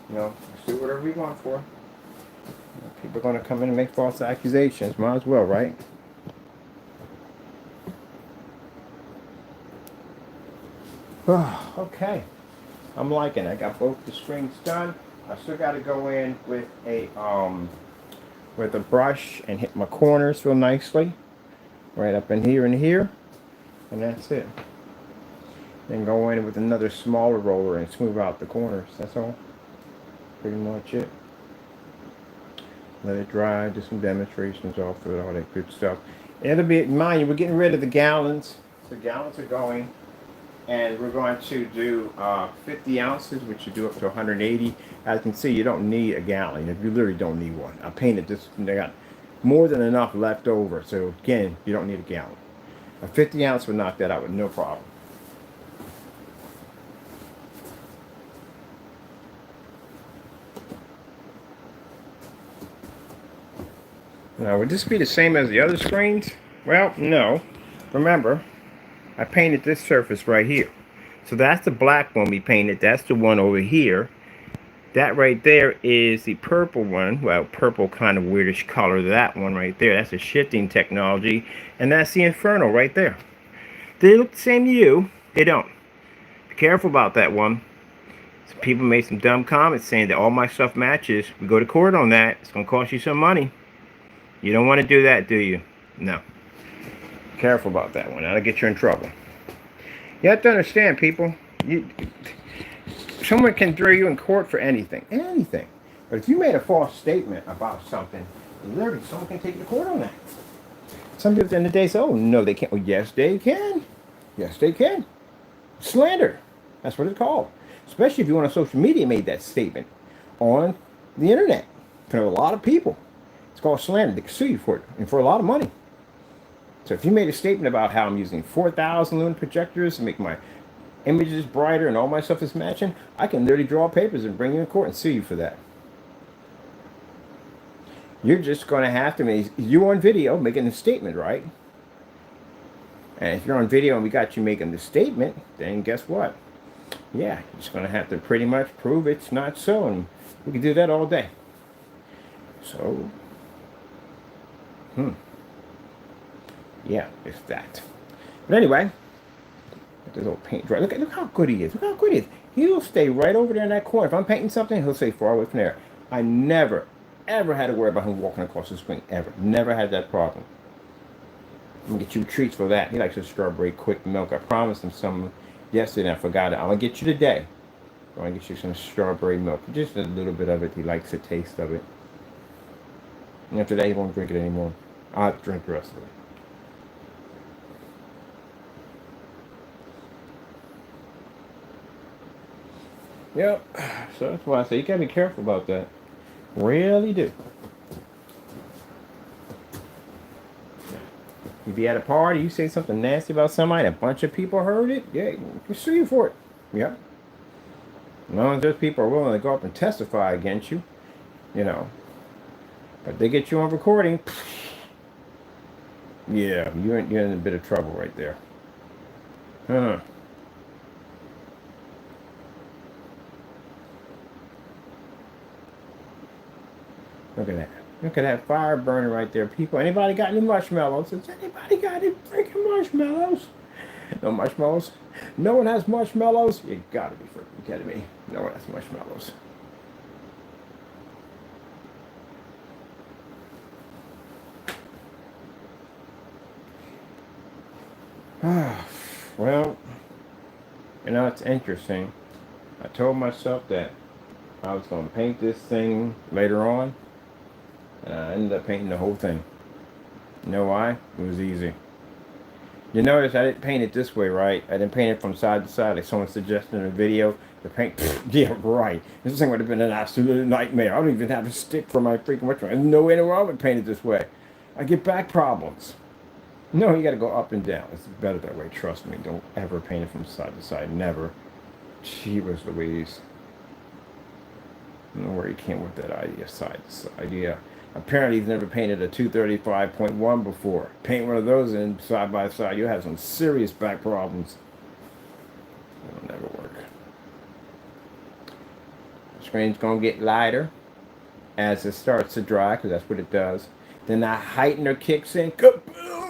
You know, do whatever we want for. You know, people are going to come in and make false accusations. Might as well, right? Okay. I'm liking it. I got both the screens done. I still got to go in with a brush and hit my corners real nicely. Right up in here and here. And that's it. Then go in with another smaller roller and smooth out the corners. That's all. Pretty much it. Let it dry, do some demonstrations off of it, all that good stuff. It'll be, mind you, we're getting rid of the gallons. So gallons are going. And we're going to do 50 ounces, which you do up to 180. As you can see, you don't need a gallon. You literally don't need one. I painted this, they got more than enough left over. So again, you don't need a gallon. A 50 ounce would knock that out with no problem. Now, would this be the same as the other screens? Well, no. Remember, I painted this surface right here. So that's the black one we painted. That's the one over here. That right there is the purple one. Well, purple kind of weirdish color. That one right there. That's the shifting technology. And that's the Inferno right there. They look the same to you. They don't. Be careful about that one. Some people made some dumb comments saying that all my stuff matches. We go to court on that. It's going to cost you some money. You don't want to do that, do you? No. Careful about that one. That'll get you in trouble. You have to understand, people. Someone can throw you in court for anything. Anything. But if you made a false statement about something, literally someone can take you to court on that. Some people at the end of the day say, oh, no, they can't. Well, yes, they can. Yes, they can. Slander. That's what it's called. Especially if you on social media made that statement on the internet. For a lot of people. It's called slander. They can sue you for it. And for a lot of money. So if you made a statement about how I'm using 4,000 lumen projectors to make my images brighter and all my stuff is matching, I can literally draw papers and bring you in court and sue you for that. You're just going to have to make you on video making a statement, right? And if you're on video and we got you making the statement, then guess what? Yeah, you're just going to have to pretty much prove it's not so, and we can do that all day. So, yeah, it's that. But anyway, let this little paint dry. Look how good he is. Look how good he is. He'll stay right over there in that corner. If I'm painting something, he'll stay far away from there. I never, ever had to worry about him walking across the screen. Ever. Never had that problem. I'm going to get you treats for that. He likes a strawberry quick milk. I promised him some yesterday and I forgot it. I'm going to get you today. I'm going to get you some strawberry milk. Just a little bit of it. He likes the taste of it. And after that, he won't drink it anymore. I'll drink the rest of it. Yep. So that's why I say you got to be careful about that. Really do. If you at a party, you say something nasty about somebody, and a bunch of people heard it, yeah, you can sue you for it. Yep. As long as those people are willing to go up and testify against you, you know. But they get you on recording, yeah, you're in a bit of trouble right there. Huh. Look at that. Look at that fire burning right there. People, anybody got any marshmallows? Has anybody got any freaking marshmallows? No marshmallows? No one has marshmallows? You gotta be freaking kidding me. No one has marshmallows. Well, you know, it's interesting. I told myself that I was going to paint this thing later on, and I ended up painting the whole thing. You know why? It was easy. You notice I didn't paint it this way, right? I didn't paint it from side to side like someone suggested in a video. The paint, yeah, right. This thing would have been an absolute nightmare. I don't even have a stick for my freaking which one. There's no way in the world I would paint it this way. I get back problems. No, you got to go up and down. It's better that way. Trust me. Don't ever paint it from side to side. Never. Jeebus Louise. I don't know where he came with that idea, side to side. Yeah. Apparently he's never painted a 235.1 before. Paint one of those in side by side, you'll have some serious back problems. It'll never work. The screen's going to get lighter as it starts to dry, because that's what it does. Then that heightener kicks in. Kaboom!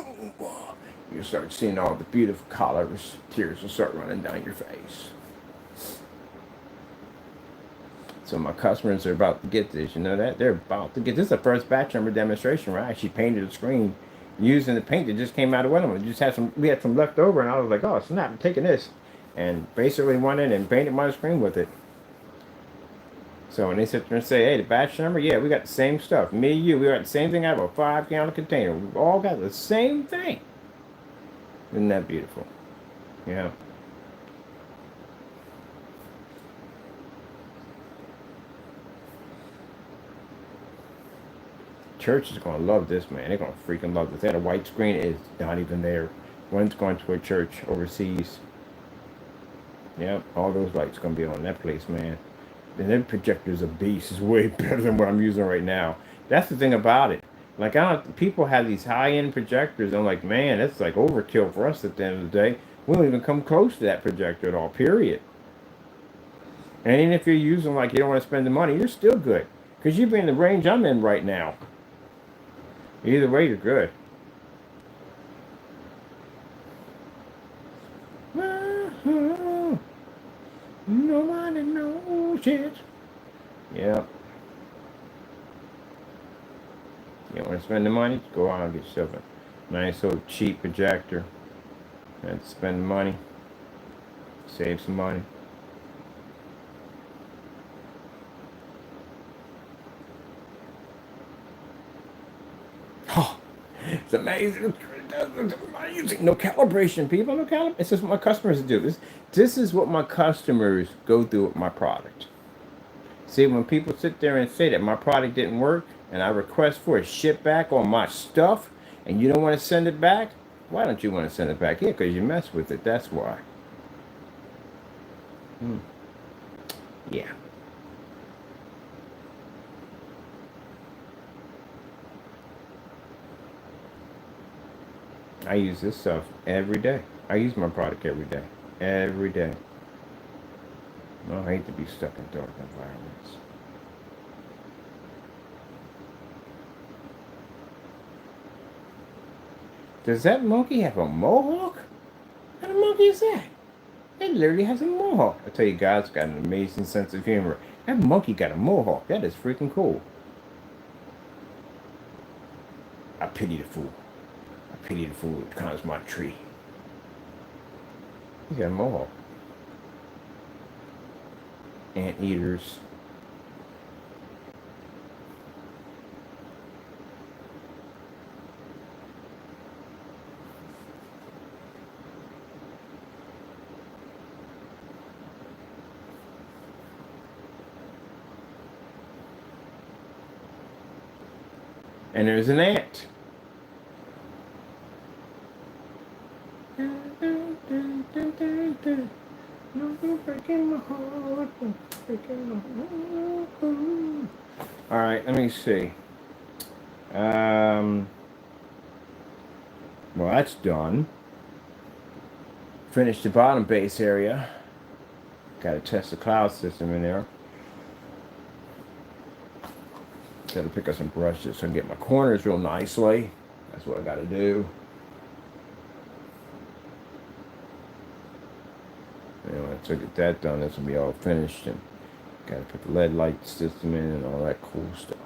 You start seeing all the beautiful colors. Tears will start running down your face. So my customers are about to get this. You know that? They're about to get this. Is the first batch number demonstration where I actually painted the screen using the paint that just came out of one of them. We had some left over, and I was like, oh snap, I'm taking this, and basically went in and painted my screen with it. So when they sit there and say, hey, the batch number, yeah, we got the same stuff. Me, you, we got the same thing out of a 5-gallon container. We've all got the same thing. Isn't that beautiful? Yeah. Church is going to love this, man. They're going to freaking love this. That white screen is not even there. One's going to a church overseas. Yep, all those lights going to be on that place, man. And that projector's a beast. It's way better than what I'm using right now. That's the thing about it. Like, people have these high-end projectors. I'm like, man, that's like overkill for us at the end of the day. We don't even come close to that projector at all, period. And even if you're using, like, you don't want to spend the money, you're still good. Because you'd be in the range I'm in right now. Either way, you're good. Nobody knows it. Yeah. You don't want to spend the money? Go out and get yourself a nice old cheap projector. And spend the money. Save some money. Oh, it's amazing. No calibration, people. No calibration. It's just what my customers do. This is what my customers go through with my product. See, when people sit there and say that my product didn't work, and I request for a ship back on my stuff, and you don't want to send it back, Why don't you want to send it back here? Because you mess with it. That's why. Yeah. I use this stuff every day. I use my product every day. Every day. I hate to be stuck in dark environments. Does that monkey have a mohawk? What kind of monkey is that? It literally has a mohawk. I tell you, God's got an amazing sense of humor. That monkey got a mohawk. That is freaking cool. I pity the fool. I pity the fool that climbs my tree. He's got a mohawk. Anteaters. And there's an ant. All right, let me see. Well, that's done. Finished the bottom base area. Got to test the cloud system in there. Got to pick up some brushes so I can get my corners real nicely. That's what I got to do. Once I get that done, this will be all finished, and got to put the LED light system in and all that cool stuff.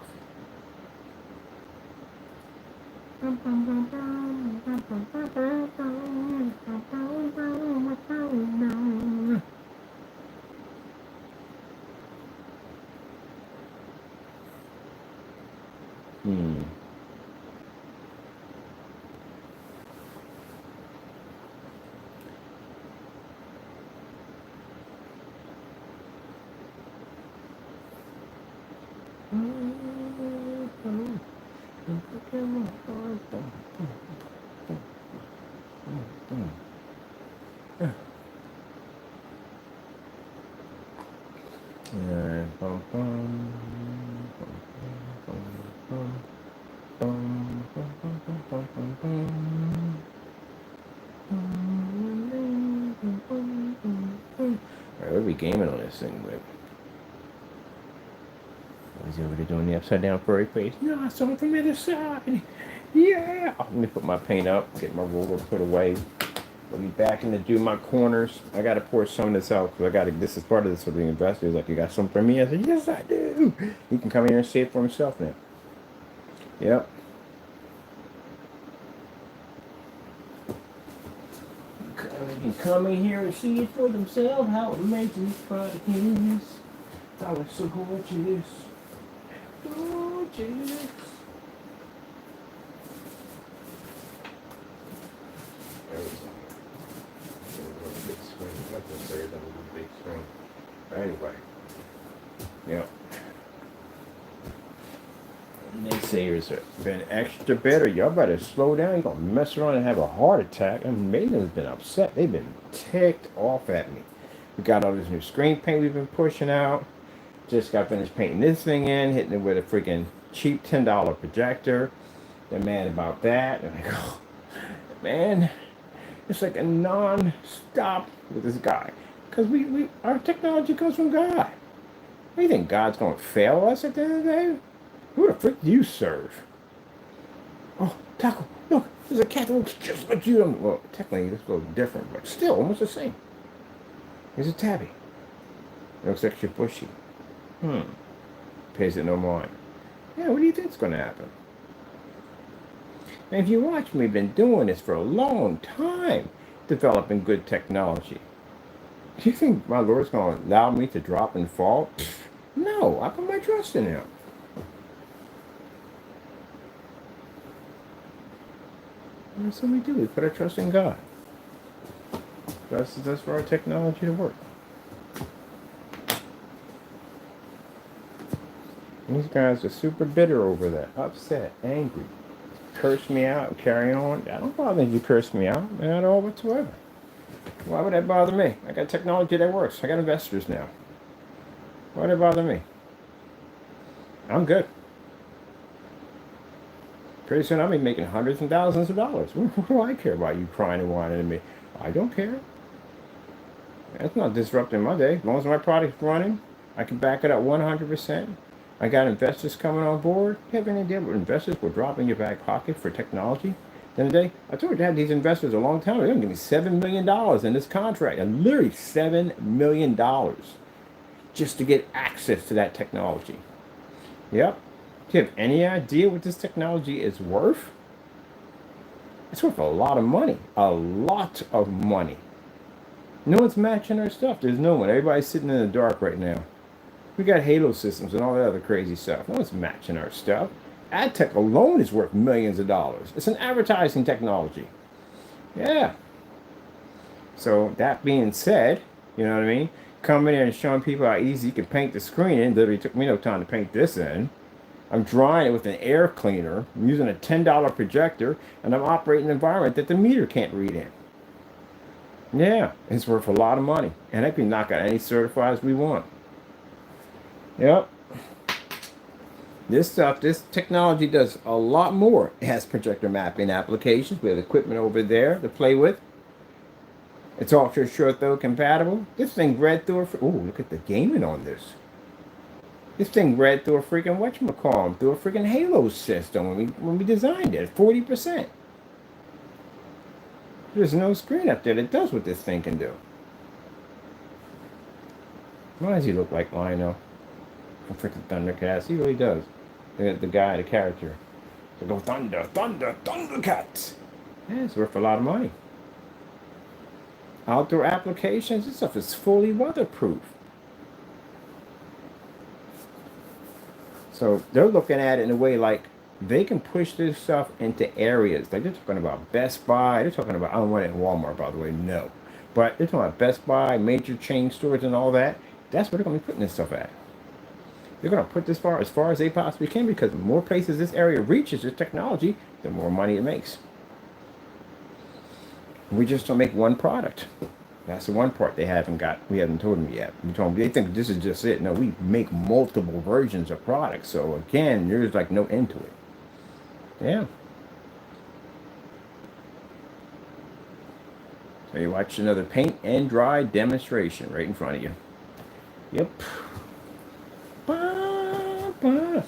What are we gaming on this thing with? He's over there doing the upside down furry face. No, I saw it from the other side. Yeah. Let me put my paint up, get my roller put away. I'll be back in to do my corners. I got to pour some of this out because I got to. This is part of this for the investors. Like, you got some for me? I said, yes, I do. He can come here and see it for himself now. Yep. They can come in here and see it for themselves. How amazing this product is. How it's so gorgeous. Gorgeous. Anyway, yeah. Naysayers have been extra better. Y'all better slow down. You're gonna mess around and have a heart attack. And Maiden's been upset. They've been ticked off at me. We got all this new screen paint we've been pushing out. Just got finished painting this thing in, hitting it with a freaking cheap $10 projector. They're mad about that. And I go, man, it's like a non-stop with this guy. Because our technology comes from God. What do you think, God's going to fail us at the end of the day? Who the frick do you serve? Oh, Taco, look, there's a cat that looks just like you. Well, technically, it's a little different, but still almost the same. Here's a tabby. It looks extra bushy. Pays it no mind. Yeah, what do you think's going to happen? And if you watch me, I've been doing this for a long time, developing good technology. Do you think my Lord's going to allow me to drop and fall? No, I put my trust in Him. And that's what we do. We put our trust in God. That's for our technology to work. These guys are super bitter over that, upset, angry. curse me out and carry on. I don't bother if you curse me out, man, at all whatsoever. Why would that bother me? I got technology that works. I got investors now. Why would it bother me? I'm good. Pretty soon I'll be making hundreds and thousands of dollars. What do I care about you crying and whining at me? I don't care. That's not disrupting my day. As long as my product's running, I can back it up 100%. I got investors coming on board. You have any idea what investors will drop in your back pocket for technology? The other day, I told you I had these investors a long time ago. They're going to give me $7 million in this contract. And literally $7 million just to get access to that technology. Yep. Do you have any idea what this technology is worth? It's worth a lot of money. A lot of money. No one's matching our stuff. There's no one. Everybody's sitting in the dark right now. We got Halo systems and all that other crazy stuff. No one's matching our stuff. Ad tech alone is worth millions of dollars. It's an advertising technology. Yeah. So that being said, you know what I mean? Coming in and showing people how easy you can paint the screen in. Literally took me no time to paint this in. I'm drying it with an air cleaner. I'm using a $10 projector, and I'm operating an environment that the meter can't read in. Yeah, it's worth a lot of money. And I can knock out any certifieds we want. Yep. This stuff, this technology does a lot more. It has projector mapping applications. We have equipment over there to play with. It's ultra short throw compatible. This thing read through a... Oh, look at the gaming on this. This thing read through a freaking whatchamacallit, through a freaking Halo system when we designed it. 40%. There's no screen up there that does what this thing can do. Why does he look like Lionel from freaking Thundercats? He really does. The guy, the character. So go Thunder, Thunder, Thundercats. Yeah, it's worth a lot of money. Outdoor applications, this stuff is fully weatherproof. So they're looking at it in a way like they can push this stuff into areas. Like they're talking about Best Buy. They're talking about, I don't want it in Walmart, by the way, no. But they're talking about Best Buy, major chain stores and all that. That's where they're going to be putting this stuff at. They're going to put this as far as they possibly can, because the more places this area reaches this technology, the more money it makes. We just don't make one product. That's the one part they haven't got. We haven't told them yet. We told them they think this is just it. No, we make multiple versions of products. So again, there's like no end to it. Yeah. So you watch another paint and dry demonstration right in front of you. Yep.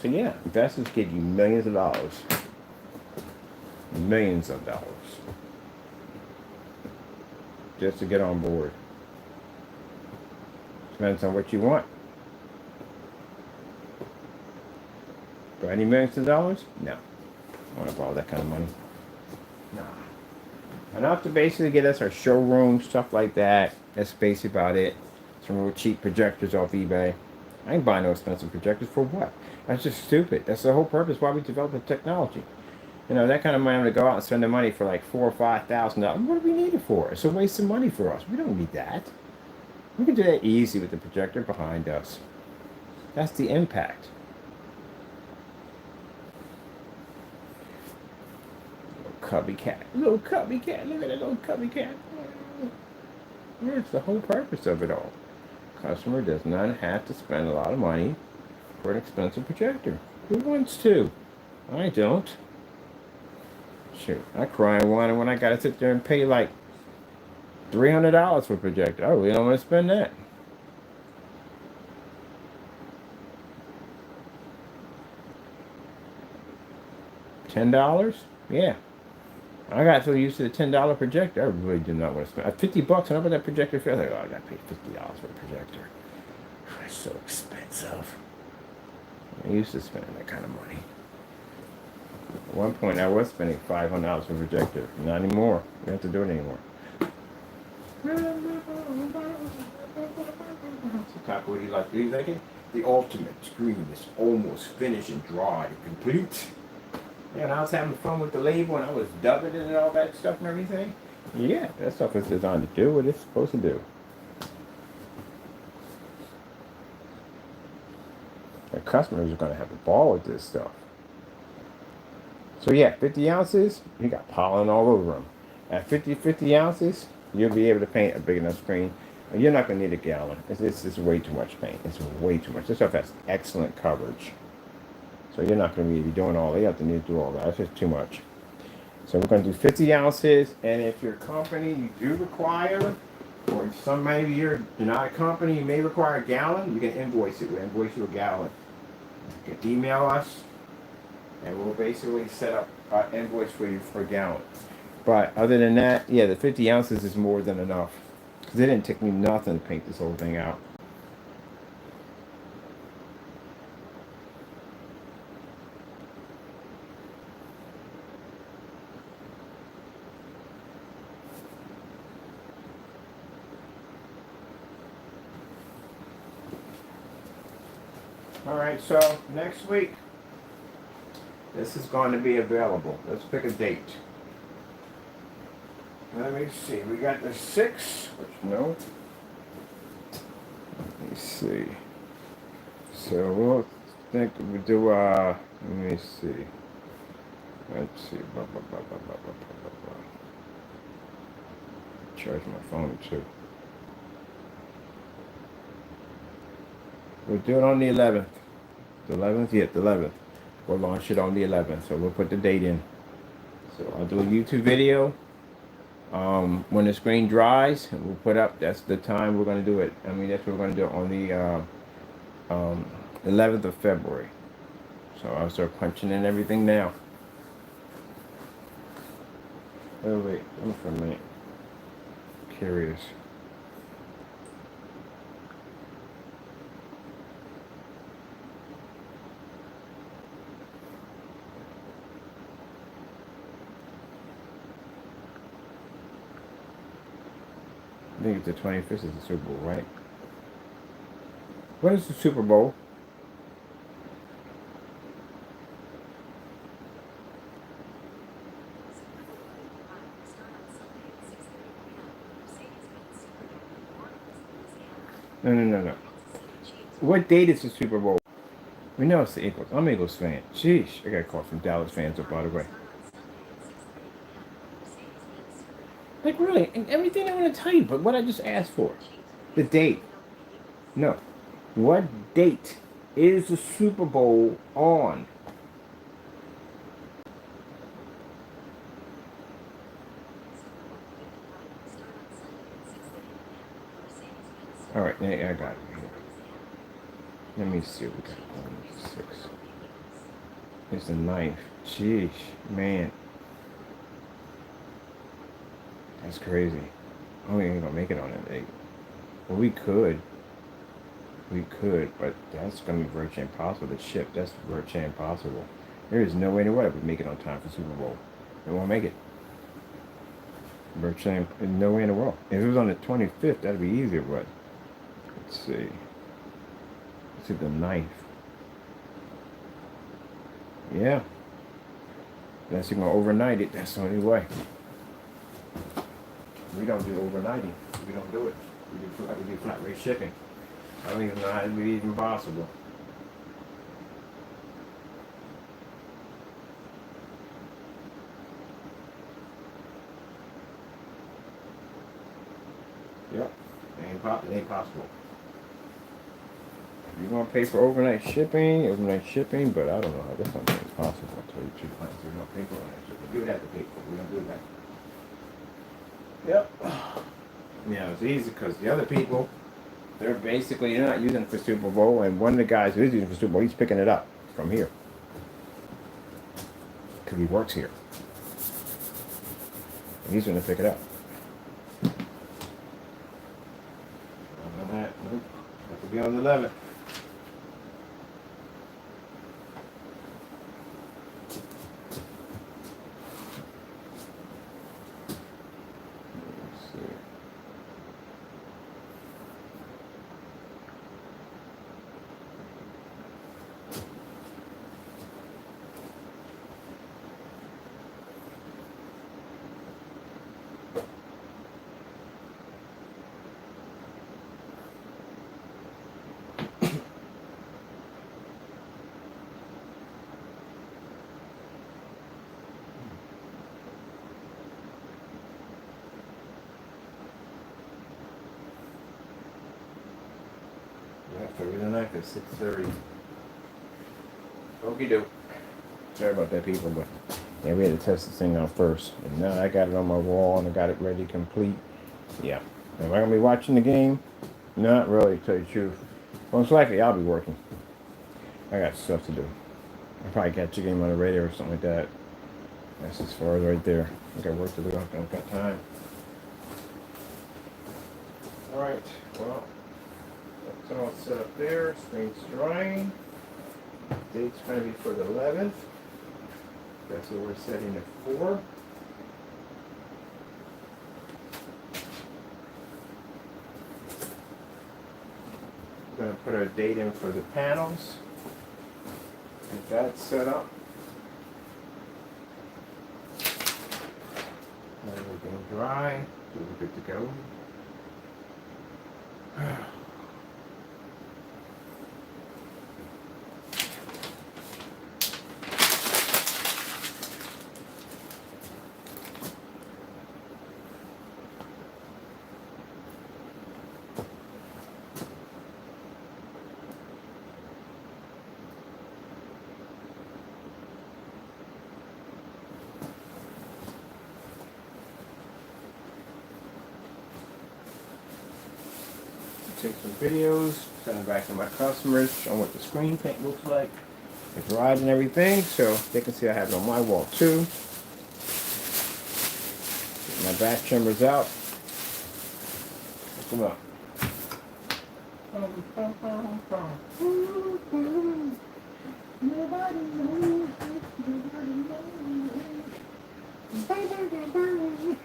So yeah, investors give you millions of dollars. Millions of dollars. Just to get on board. Depends on what you want. Do I need millions of dollars? No. I want to borrow that kind of money. No. Enough to basically get us our showroom, stuff like that. That's basically about it. Some real cheap projectors off eBay. I ain't buying no expensive projectors for what? That's just stupid. That's the whole purpose why we developed the technology. You know, that kind of money, I'm going to go out and spend the money for like $4,000 or $5,000. What do we need it for? It's a waste of money for us. We don't need that. We can do that easy with the projector behind us. That's the impact. Little cubby cat. Little cubby cat. Look at that little cubby cat. That's the whole purpose of it all. Customer does not have to spend a lot of money for an expensive projector. Who wants to? I don't. Shoot, I cry and whine when I gotta sit there and pay like $300 for a projector. I really don't want to spend that. $10? Yeah. I got so used to the $10 projector, I really did not want to spend. $50, and I bought that projector for, I was like, oh, I gotta pay $50 for a projector. It's so expensive. I used to spending that kind of money. At one point, I was spending $500 for a projector. Not anymore. You don't have to do it anymore. So, Taco, what do you like? Do you like it? The ultimate screen is almost finished and dry and complete. Yeah, and I was having fun with the label, and I was dubbing it and all that stuff and everything. Yeah, that stuff is designed to do what it's supposed to do. The customers are going to have a ball with this stuff. So yeah, 50 ounces, you got pollen all over them. At 50 ounces, you'll be able to paint a big enough screen. And you're not going to need a gallon. It's way too much paint. It's way too much. This stuff has excellent coverage. So you're not going to be doing all that. You have to need to do all that. It's just too much. So we're going to do 50 ounces. And if your company, you do require, or if maybe you're not a company, you may require a gallon, you can invoice it. We'll invoice you a gallon. You can email us, and we'll basically set up an invoice for you for a gallon. But other than that, yeah, the 50 ounces is more than enough. Because it didn't take me nothing to paint this whole thing out. Alright, so next week, this is going to be available. Let's pick a date. Let me see. We got the 6th, which no. Let me see. So we'll think we do let me see. Let's see. Charge my phone too. We'll do it on the 11th. The 11th? Yeah, the 11th. We'll launch it on the 11th. So we'll put the date in. So I'll do a YouTube video. When the screen dries, we'll put up, that's the time we're going to do it. I mean, that's what we're going to do on the 11th of February. So I'll start punching in everything now. Oh, wait. I'm for a minute. Curious. I think it's the 25th is the Super Bowl, right? What is the Super Bowl? No. What date is the Super Bowl? We know it's the Eagles. I'm an Eagles fan. Sheesh. I got a call from Dallas fans up by the way. Like really, and everything I want to tell you, but what I just asked for. The date. No. What date is the Super Bowl on? Alright, I got it here. Let me see what we got on the 6th. It's the 9th. Sheesh, man. That's crazy. I don't even gonna make it on that date. Well, we could, but that's gonna be virtually impossible to ship. That's virtually impossible. There is no way in the world we make it on time for Super Bowl. We won't make it. Virtually no way in the world. If it was on the 25th, that'd be easier, but let's see. This is the 9th. Yeah. Unless you're gonna overnight it, that's the only way. We don't do overnighting. We don't do it. We do flat rate shipping. I don't even know how it would be even possible. Yep. It ain't possible. You're gonna pay for overnight shipping, but I don't know how this something is possible. I'll tell you the truth. We're gonna pay for overnight shipping. You would have to pay for it. We don't do that. Yep. Yeah, it's easy because the other people, they're not using it for Super Bowl, and one of the guys who is using it for Super Bowl, he's picking it up from here because he works here. And he's going to pick it up. On that, have to be on the 11th. at 6:30. Okie doke. Sorry about that, people, but yeah, we had to test this thing out first. And now I got it on my wall and I got it ready, complete. Yeah. Am I gonna be watching the game? Not really, to tell you the truth. Most likely, I'll be working. I got stuff to do. I'll probably catch a game on the radio or something like that. That's as far as right there. I got work to do. I don't got time. All right. Well, that's all set up there. Screen's drying. Date's going to be for the 11th. That's what we're setting it for. We're going to put our date in for the panels. Get that set up. Everything dry. So we're good to go. Take some videos, send them back to my customers, show them what the screen paint looks like. It's dried and everything, so they can see I have it on my wall too. Get my back chambers out. Hook them up.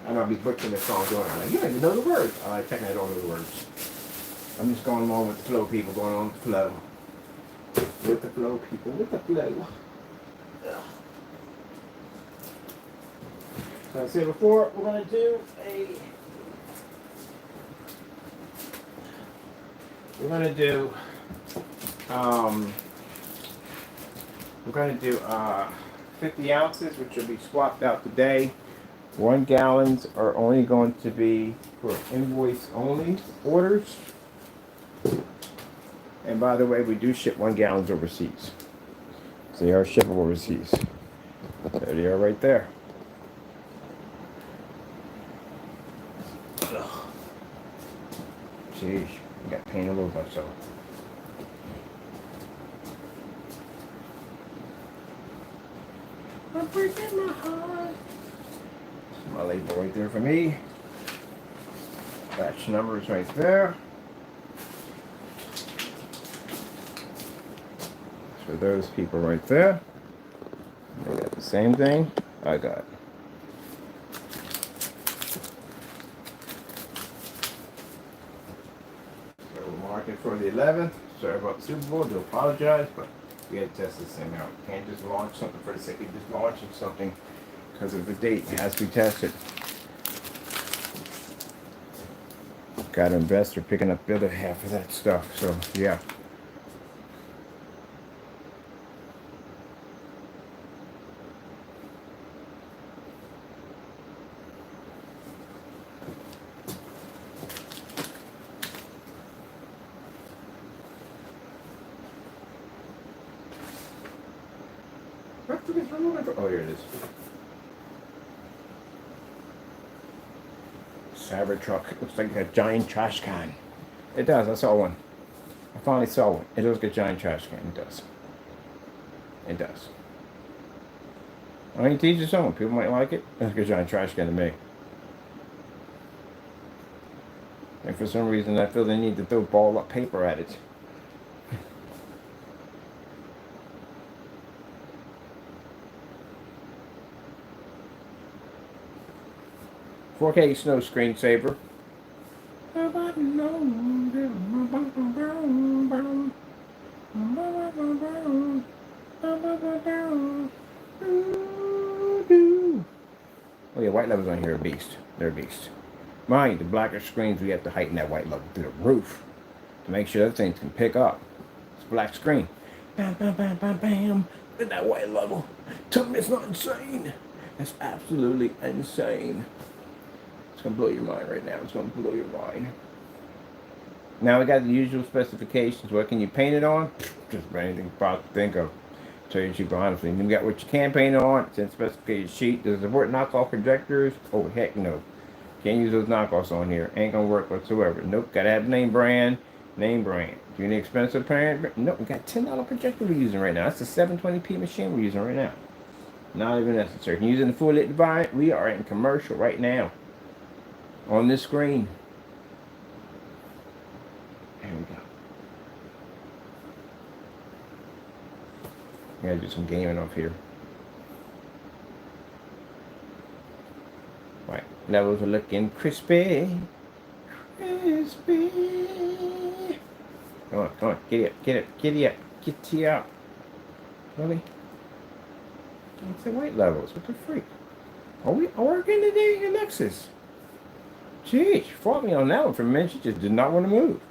I might be butchering this song going on. You don't even know the words. I technically don't know the words. I'm just going along with the flow, people. Going on with the flow. With the flow, people. With the flow. So I said before, we're going to do We're going to do 50 ounces, which will be swapped out today. 1 gallons are only going to be for invoice only orders. And by the way, we do ship 1 gallons overseas. So they are shippable overseas. There they are right there. Jeez, I got pain all over myself. I'm breaking my heart. My label right there for me. Batch numbers right there. For those people right there. They got the same thing I got. So we're marking for the 11th. Sorry about the Super Bowl. Do apologize, but we had to test this thing out. You can't just launch something for the sake of just launching something because of the date. It has to be tested. Got an investor picking up the other half of that stuff. So yeah. Oh, here it is. Cybertruck. It looks like a giant trash can. It does. I saw one. I finally saw one. It looks like a giant trash can. It does. It does. I mean, to each his own. People might like it. It's like a giant trash can to me. And for some reason, I feel the need to throw ball up paper at it. 4K snow screensaver. Oh yeah, white levels on here are a beast. They're a beast. Mind, the blacker screens, we have to heighten that white level through the roof to make sure that things can pick up. It's a black screen. Bam, bam, bam, bam, bam. At that white level. Tell me it's not insane. It's absolutely insane. It's going to blow your mind right now. It's going to blow your mind. Now we got the usual specifications. What can you paint it on? Just about anything you possibly think of. Tell you the truth honestly. Then we got what you can paint it on. It's in specification sheet. Does it support knockoff projectors? Oh heck no. Can't use those knockoffs on here. Ain't gonna work whatsoever. Nope. Gotta have name brand. Name brand. Do you need expensive brand? Nope. We got $10 projector we're using right now. That's a 720p machine we're using right now. Not even necessary. Can you use it in the full lit environment? We are in commercial right now. On this screen. There we go. I gotta do some gaming off here. Right. Levels are looking crispy. Crispy. Come on. Get up. Get up. Really? It's the white levels. What the freak? Are we working today, Alexis? Jeez, fought me on that one for a minute. She just did not want to move.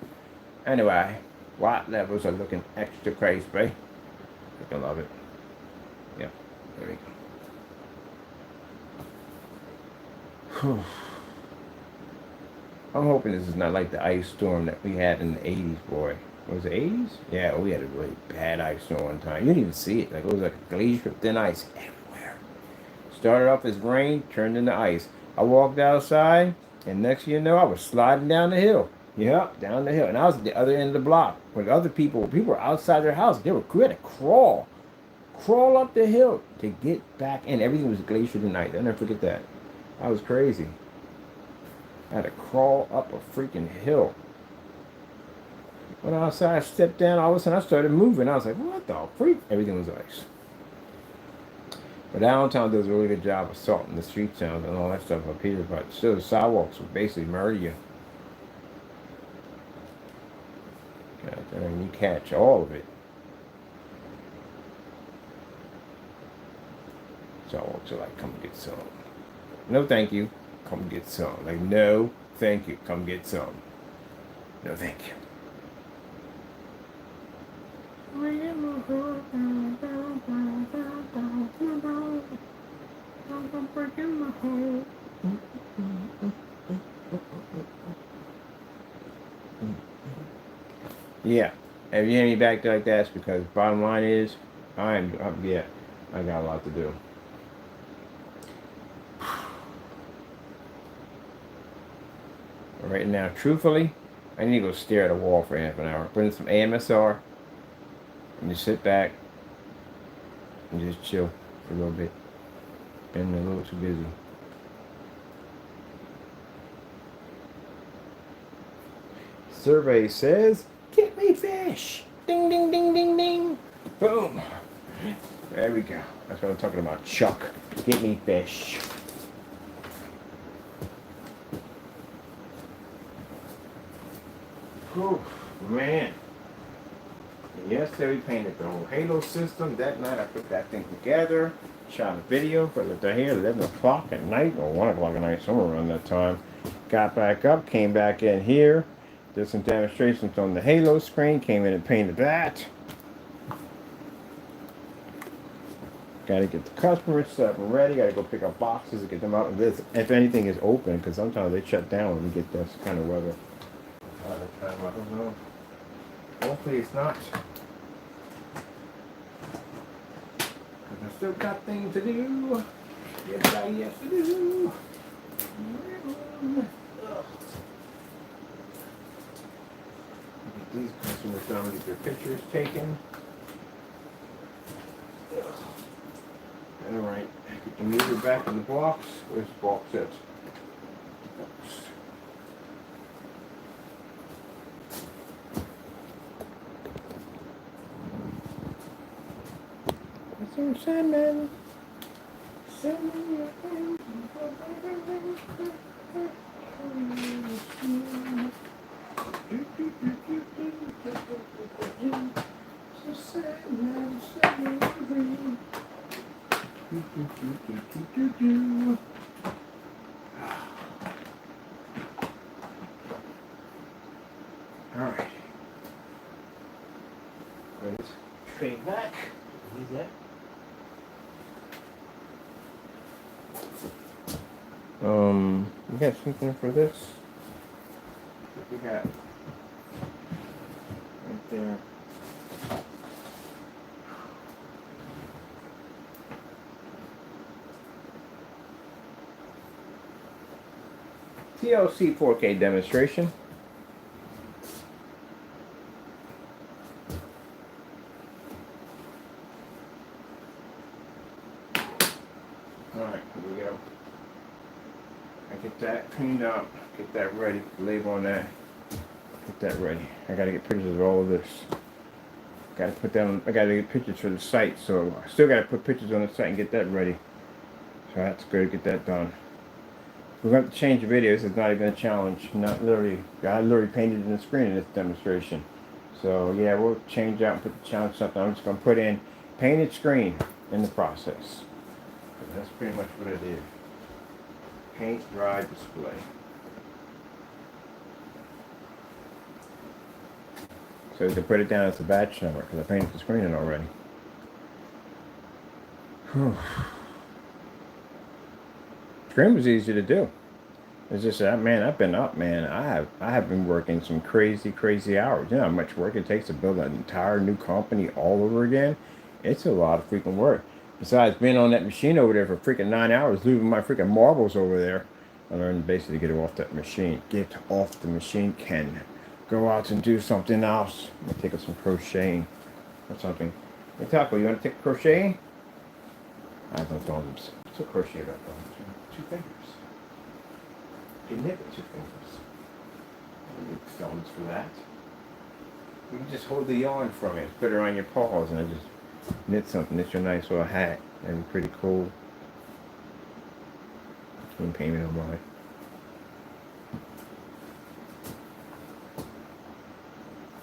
Anyway, white levels are looking extra crispy. I love it. Yeah, there we go. I'm hoping this is not like the ice storm that we had in the 80s, boy. Was it 80s? Yeah, we had a really bad ice storm one time. You didn't even see it. Like, it was like a glacier of thin ice everywhere. Started off as rain, turned into ice. I walked outside, and next thing you know, I was sliding down the hill. Yep, down the hill. And I was at the other end of the block. Where the other people were outside their house. We had to crawl up the hill to get back in. Everything was glacier tonight. I'll never forget that. That was crazy. I had to crawl up a freaking hill. Went outside, I stepped down, all of a sudden I started moving. I was like, what the freak? Everything was ice. But downtown does a really good job of salting the street sounds and all that stuff up here, but still the sidewalks will basically murder you. And you catch all of it. Sidewalks are like, come get some. No thank you, come get some. Like, no thank you, come get some. No thank you. Yeah, if you hear me back there like that, it's because bottom line is, I got a lot to do. Right now, truthfully, I need to go stare at a wall for half an hour. Put in some AMSR, and just sit back and just chill for a little bit. Been a little too busy. Survey says, get me fish. Ding, ding, ding, ding, ding. Boom. There we go. That's what I'm talking about. Chuck. Get me fish. Whew, man. Yesterday we painted the whole Halo system. That night I put that thing together. Shot a video, put it here at 11 o'clock at night, or 1 o'clock at night, somewhere around that time. Got back up, came back in here. Did some demonstrations on the Halo screen. Came in and painted that. Got to get the customer stuff ready. Got to go pick up boxes and get them out. If anything is open, because sometimes they shut down when we get this kind of weather. I don't know. Hopefully it's not. Because I still got things to do. Yes, I have to do. Get these customers done, get their pictures taken. Alright, get the meter back in the box. Where's the box at? Sandman. Sandman. All right. Let's trade back. Is that? We got something for this. What we got? there. TLC 4K demonstration. Alright, here we go. I get that cleaned up, get that ready, label on that, get that ready. I gotta get pictures of all of this. Gotta put that on, I gotta get pictures for the site, so I still gotta put pictures on the site and get that ready. So that's good, get that done. We're going to have to change the videos. It's not even a challenge. Not literally. I literally painted in the screen in this demonstration. So yeah, we'll change out and put the challenge something. I'm just going to put in painted screen in the process. That's pretty much what it is. Paint dry display. So you can put it down as a batch number because I painted the screen in already. Whew. Screen was easy to do. It's just that, man, I've been up, man. I have been working some crazy hours. You know how much work it takes to build an entire new company all over again? It's a lot of freaking work. Besides being on that machine over there for freaking 9 hours, leaving my freaking marbles over there, I learned basically to get off that machine. Get off the machine, Ken. Go out and do something else. I'm gonna take up some crocheting or something. Hey, Taco, you want to take crocheting? I have no thumbs. So crochet about thumbs. 2 fingers. You knit with 2 fingers. You need thumbs for that. You can just hold the yarn from it, put it on your paws, and I just knit something. Knit your nice little hat. That'd be pretty cool. Some payment on mine.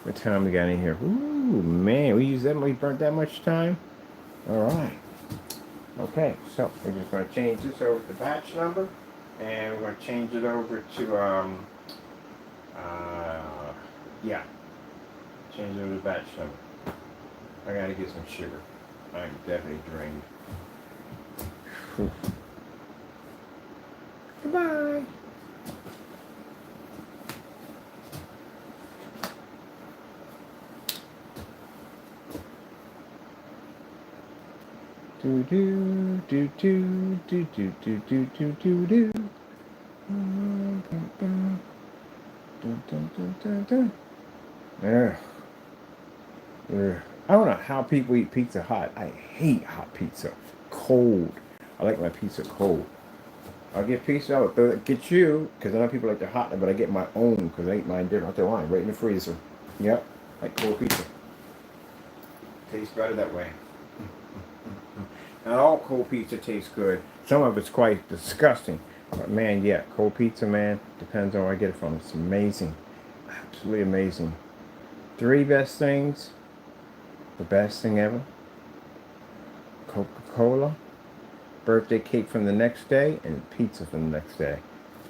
What time we got in here? Ooh, man, we used that. We burnt that much time. All right. Okay, so we're just going to change this over to batch number, and we're going to change it over to yeah, change it over to batch number. I got to get some sugar. I'm definitely drained. Whew. Goodbye. Do do do do do do do do do do do. I don't know how people eat pizza hot. I hate hot pizza. Cold. I like my pizza cold. I'll get pizza. I would get you, because I know people like the hot, but I get my own because I eat mine different. I'll tell you why. Right in the freezer. Yep. Like cold pizza. Tastes better that way. Not all cold pizza tastes good. Some of it's quite disgusting. But man, yeah, cold pizza, man, depends on where I get it from. It's amazing. Absolutely amazing. 3 best things. The best thing ever. Coca-Cola. Birthday cake from the next day. And pizza from the next day.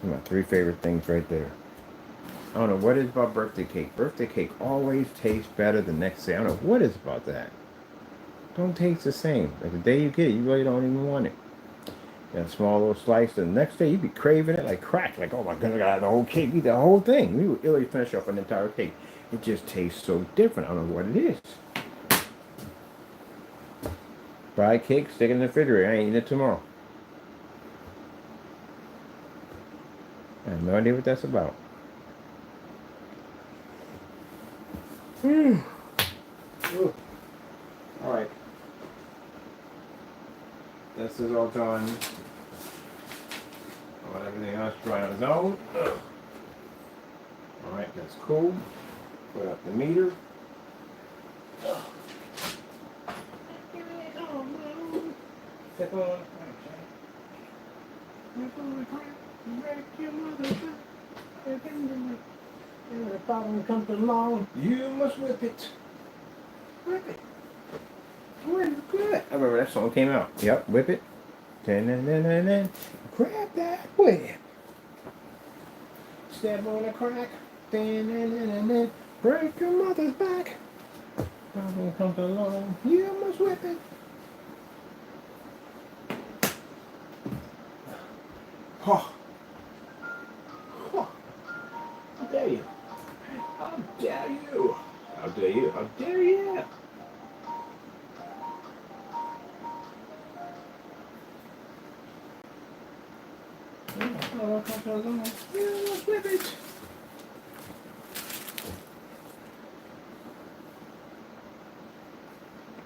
Those are my 3 favorite things right there. I don't know what it is about birthday cake. Birthday cake always tastes better the next day. I don't know what it is about that. Don't taste the same. Like the day you get it, you really don't even want it. You got a small little slice, and the next day you'd be craving it like crack. Like, oh my god, I got the whole cake, eat the whole thing. We would really finish off an entire cake. It just tastes so different. I don't know what it is. Buy a cake, stick it in the refrigerator. I ain't eating it tomorrow. I have no idea what that's about. Alright. This is all done. I want everything else dry on its own. Alright, that's cool. Put up the meter. Step on the crank, Step on the crank. Break your mother's back. When the problem comes along, you must whip it. Whip it. Good. I remember that song came out. Yep, whip it. Grab that whip. Step on a crack. Break your mother's back. Problem comes along, you must whip it. Oh. Oh. How dare you? How dare you? How dare you up there, yeah. Flip it.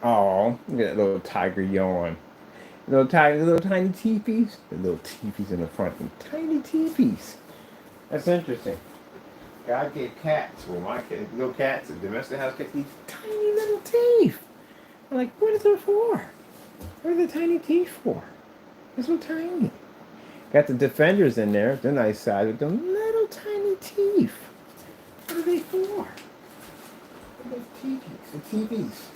Oh, look at that little tiger yawn. Little tiny teepees. The little teepees in the front. Tiny teepees. That's interesting. God gave cats, well, my kids, little cats, the domestic house cats, these tiny little teeth. I'm like, what is it for? What are the tiny teeth for? They're so tiny. Got the defenders in there. They're nice size with them little tiny teeth. What are they for? What are those teepees? The teepees.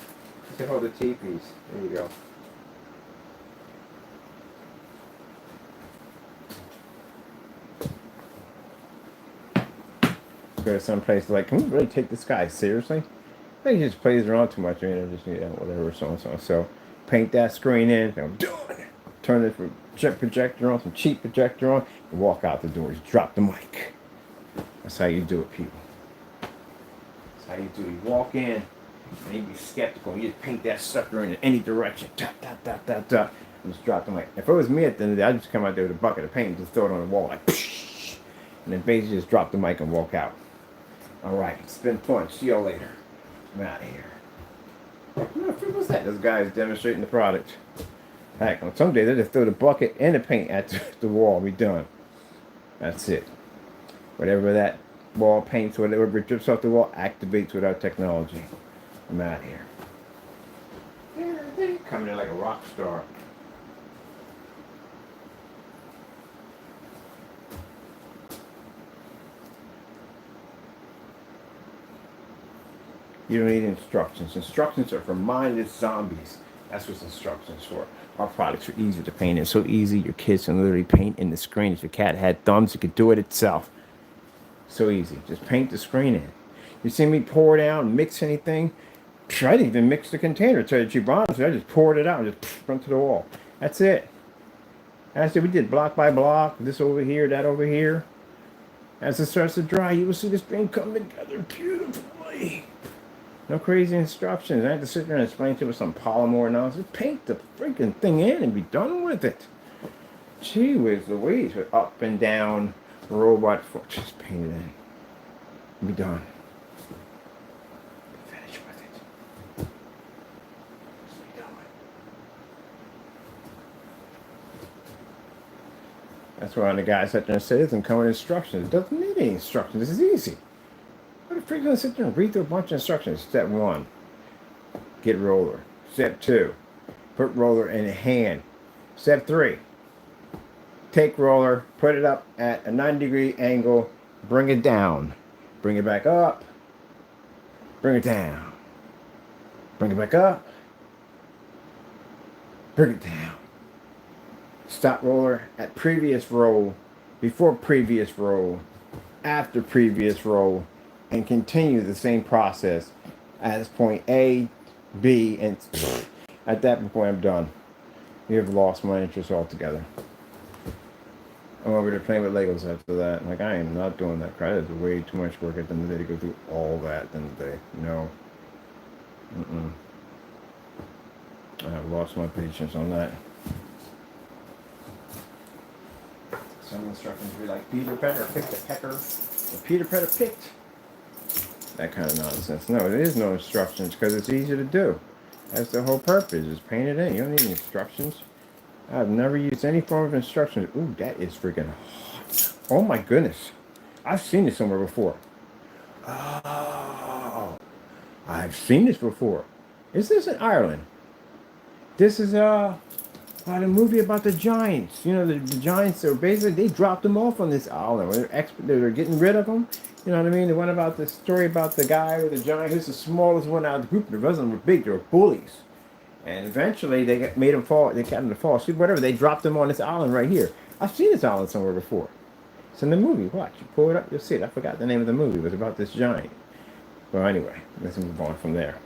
They call the teepees. There you go. Go to some place like, can we really take this guy seriously? I think he just plays around too much, just whatever, so and so. So paint that screen in, I'm done. Turn it from projector on, some cheap projector on, and walk out the door. Just drop the mic. That's how you do it, people. That's how you do it. You walk in, and you be skeptical. You just paint that sucker in any direction. Dot, dot, dot, dot, dot. And just drop the mic. If it was me at the end of the day, I'd just come out there with a bucket of paint and just throw it on the wall like, psh, and then basically just drop the mic and walk out. All right, it's been fun. See y'all later. I'm out of here. What was that? This guy is demonstrating the product. Heck, on some days they just throw the bucket and the paint at the wall. Be done. That's it. Whatever that wall paints, whatever drips off the wall, activates with our technology. I'm out of here. Yeah, they're coming in like a rock star. You don't need instructions. Instructions are for mindless zombies. That's what instructions for. Our products are easy to paint. It's so easy, your kids can literally paint in the screen. If your cat had thumbs, it could do it itself. So easy. Just paint the screen in. You see me pour down, mix anything? I didn't even mix the container. To tell you the truth, honestly, I just poured it out and just front to the wall. That's it. That's it. We did block by block. This over here, that over here. As it starts to dry, you will see this thing come together beautifully. No crazy instructions. I had to sit there and explain to it with some polymer nonsense. Paint the freaking thing in and be done with it. Gee whiz Louise, with up and down robot foot. Just paint it in. Be done. Finish with it. Just be done with it. That's why the guy sat there and said, it doesn't come with instructions. It doesn't need any instructions. This is easy. What if you're going to sit there and read through a bunch of instructions? Step 1, get roller. Step 2, put roller in a hand. Step 3, take roller, put it up at a 90-degree angle, bring it down. Bring it back up, bring it down. Bring it back up, bring it down. Stop roller at previous roll, before previous roll, after previous roll, and continue the same process as point A, B, and at that point I'm done. You have lost my interest altogether. I'm over there playing with Legos after that. Like, I am not doing that crap. It's way too much work at the end of the day to go through all that at the end of the day. No. I have lost my patience on that. Some instructions be like, Peter Pecker picked a pecker, or Peter Pecker picked. That kind of nonsense. No, there is no instructions because it's easy to do. That's the whole purpose, is paint it in. You don't need instructions. I've never used any form of instructions. Ooh, that is freaking hot. Oh my goodness. I've seen this somewhere before. Oh, I've seen this before. Is this in Ireland? This is the movie about the giants. You know, the giants are basically, they dropped them off on this island. They're getting rid of them. You know what I mean? The one about the story about the guy with the giant, who's the smallest one out of the group. The rest of them were big. They were bullies. And eventually they made him fall. They got him to fall asleep. Whatever. They dropped him on this island right here. I've seen this island somewhere before. It's in the movie. Watch. You pull it up, you'll see it. I forgot the name of the movie. It was about this giant. Well, anyway, let's move on from there.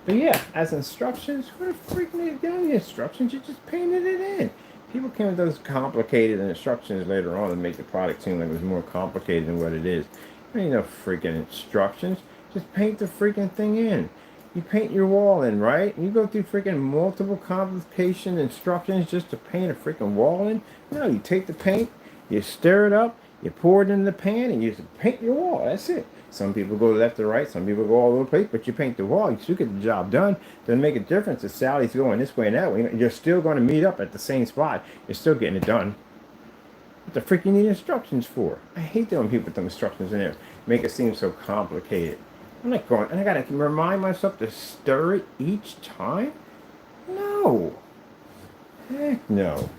But yeah, as instructions, what a freaking the instructions, you just painted it in. People came with those complicated instructions later on and make the product seem like it was more complicated than what it is. There ain't no freaking instructions. Just paint the freaking thing in. You paint your wall in, right? You go through freaking multiple complication instructions just to paint a freaking wall in. No, you take the paint, you stir it up, you pour it in the pan, and you just paint your wall. That's it. Some people go left to right, some people go all over the place, but you paint the wall, you get the job done. Doesn't make a difference if Sally's going this way and that way. You're still going to meet up at the same spot. You're still getting it done. What the frick you need instructions for? I hate that when people put them instructions in there. Make it seem so complicated. I'm not going, and I gotta remind myself to stir it each time? No. Heck no.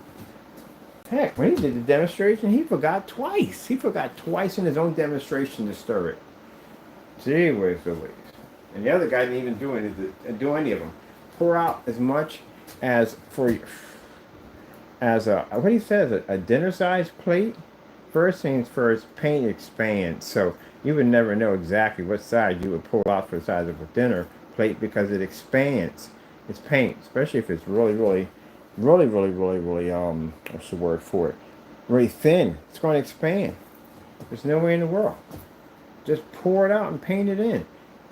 Heck, when he did the demonstration, he forgot twice. He forgot twice in his own demonstration to stir it. Gee whiz Louise. And the other guy didn't even do any of them. Pour out as much as what he says, a dinner-sized plate. First things first, paint expands. So you would never know exactly what size you would pull out for the size of a dinner plate because it expands. It's paint, especially if it's really, what's the word for it? Really thin. It's going to expand. There's no way in the world. Just pour it out and paint it in.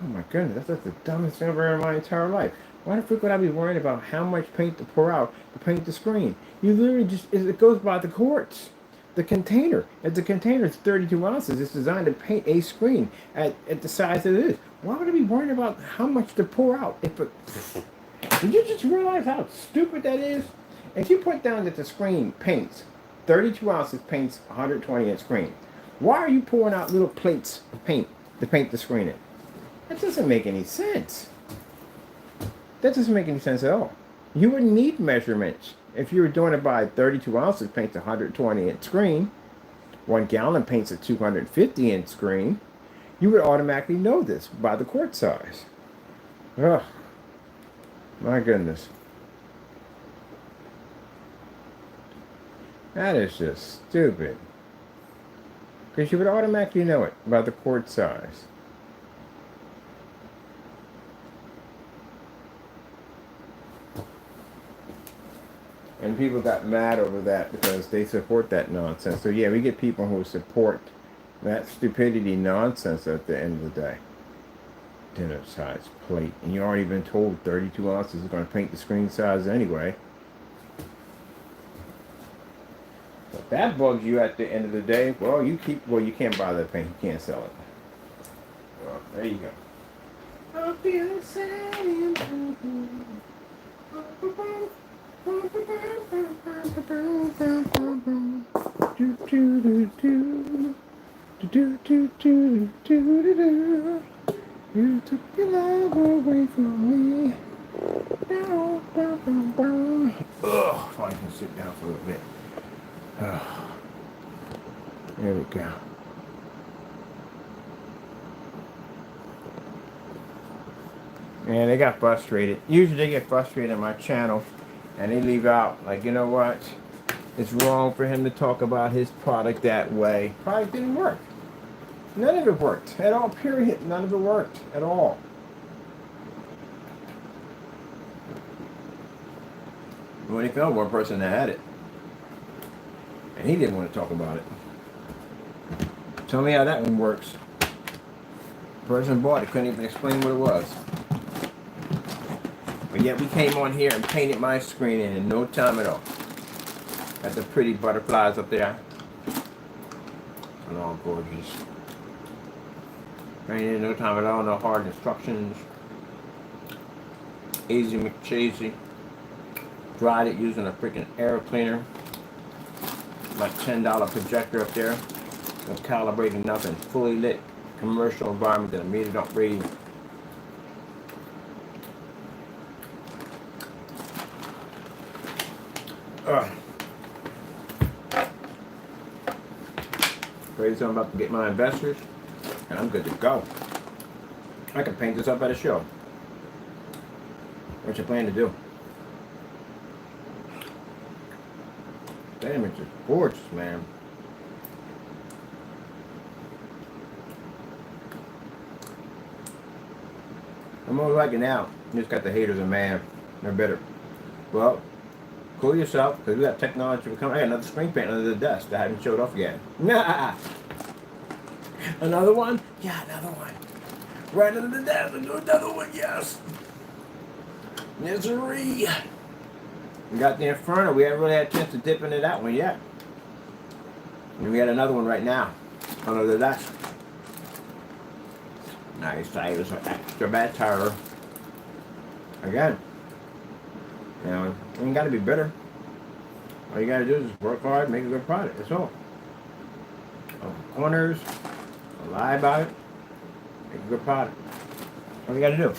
Oh my goodness, that's the dumbest thing I've ever heard in my entire life. Why the frick would I be worried about how much paint to pour out to paint the screen? You literally it goes by the quarts. The container. If the container is 32 ounces, it's designed to paint a screen at the size that it is. Why would I be worrying about how much to pour out? Did you just realize how stupid that is? If you put down that the screen paints, 32 ounces paints 120-inch screen, why are you pouring out little plates of paint to paint the screen in? That doesn't make any sense. That doesn't make any sense at all. You wouldn't need measurements. If you were doing it by 32 ounces paints a 120-inch screen, 1 gallon paints a 250-inch screen, you would automatically know this by the quart size. Ugh. My goodness. That is just stupid. Because you would automatically know it by the quart size. And people got mad over that because they support that nonsense. So yeah, we get people who support that stupidity nonsense at the end of the day. Dinner size plate. And you already been told 32 ounces is going to paint the screen size anyway. If that bugs you at the end of the day, well, you can't buy that paint. You can't sell it. Well, there you go. I'll feel sad. You took your love away from me. Ugh, if I can sit down for a little bit. There we go. And they got frustrated. Usually they get frustrated on my channel and they leave out like, you know what? It's wrong for him to talk about his product that way. Product didn't work. None of it worked at all, period. None of it worked at all. We only found one person that had it. And he didn't want to talk about it. Tell me how that one works. The person bought it, couldn't even explain what it was. But yet we came on here and painted my screen in no time at all. Got the pretty butterflies up there. And all gorgeous. Painted in no time at all, no hard instructions. Easy McChazy. Dried it using a freaking air cleaner. My $10 projector up there. No calibrating nothing. Fully lit commercial environment that I made it up rating. Crazy, I'm about to get my investors, and I'm good to go. I can paint this up at a show. What you plan to do? That image is gorgeous, man. I'm more like it now. You just got the haters are mad. They're better. Well, cool yourself, because we got technology coming. I got another screen paint under the desk that I haven't showed off yet. Nah. Another one? Yeah, another one. Right under the desk. Let's do another one. Yes. Misery. We got the Inferno. We haven't really had a chance to dip into that one yet. And we had another one right now under the desk. Nice tires, extra bad tire. Again, you know, you ain't got to be bitter. All you got to do is work hard, make a good product. That's all. Corners, lie about it, make a good product. That's all you got to do.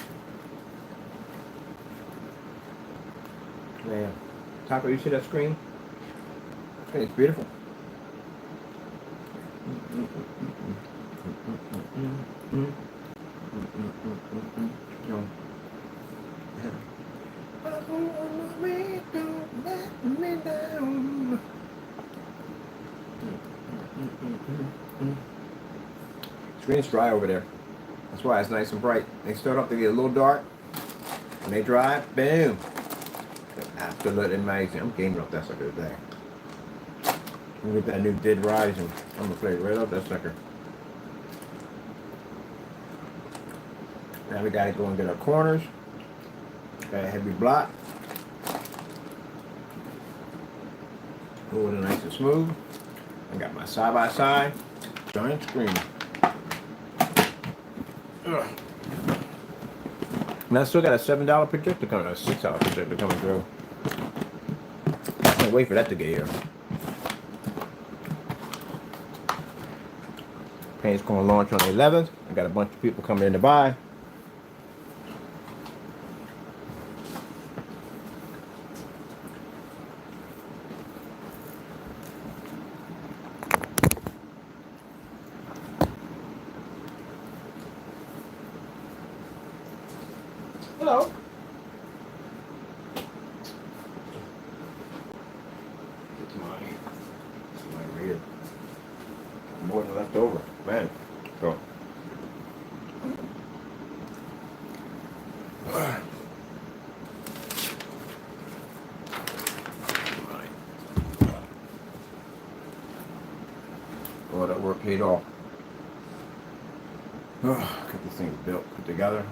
Man, Taco, you see that screen? It's beautiful. Screen's dry over there. That's why it's nice and bright. They start off to get a little dark. When they dry, boom. Absolutely amazing. I'm gaming off that sucker today. I'm gonna get that new Dead Rising. I'm gonna play right off that sucker. Now we gotta go and get our corners. Got a heavy block. Hold it nice and smooth. I got my side by side giant screen. Ugh. And I still got a $7 projector coming, a $6 projector coming through. I can't wait for that to get here. Paint's going to launch on the 11th. I got a bunch of people coming in to buy. Hello. It's my rib. More than left over, man. So. All that work paid off. Get this thing built, put together.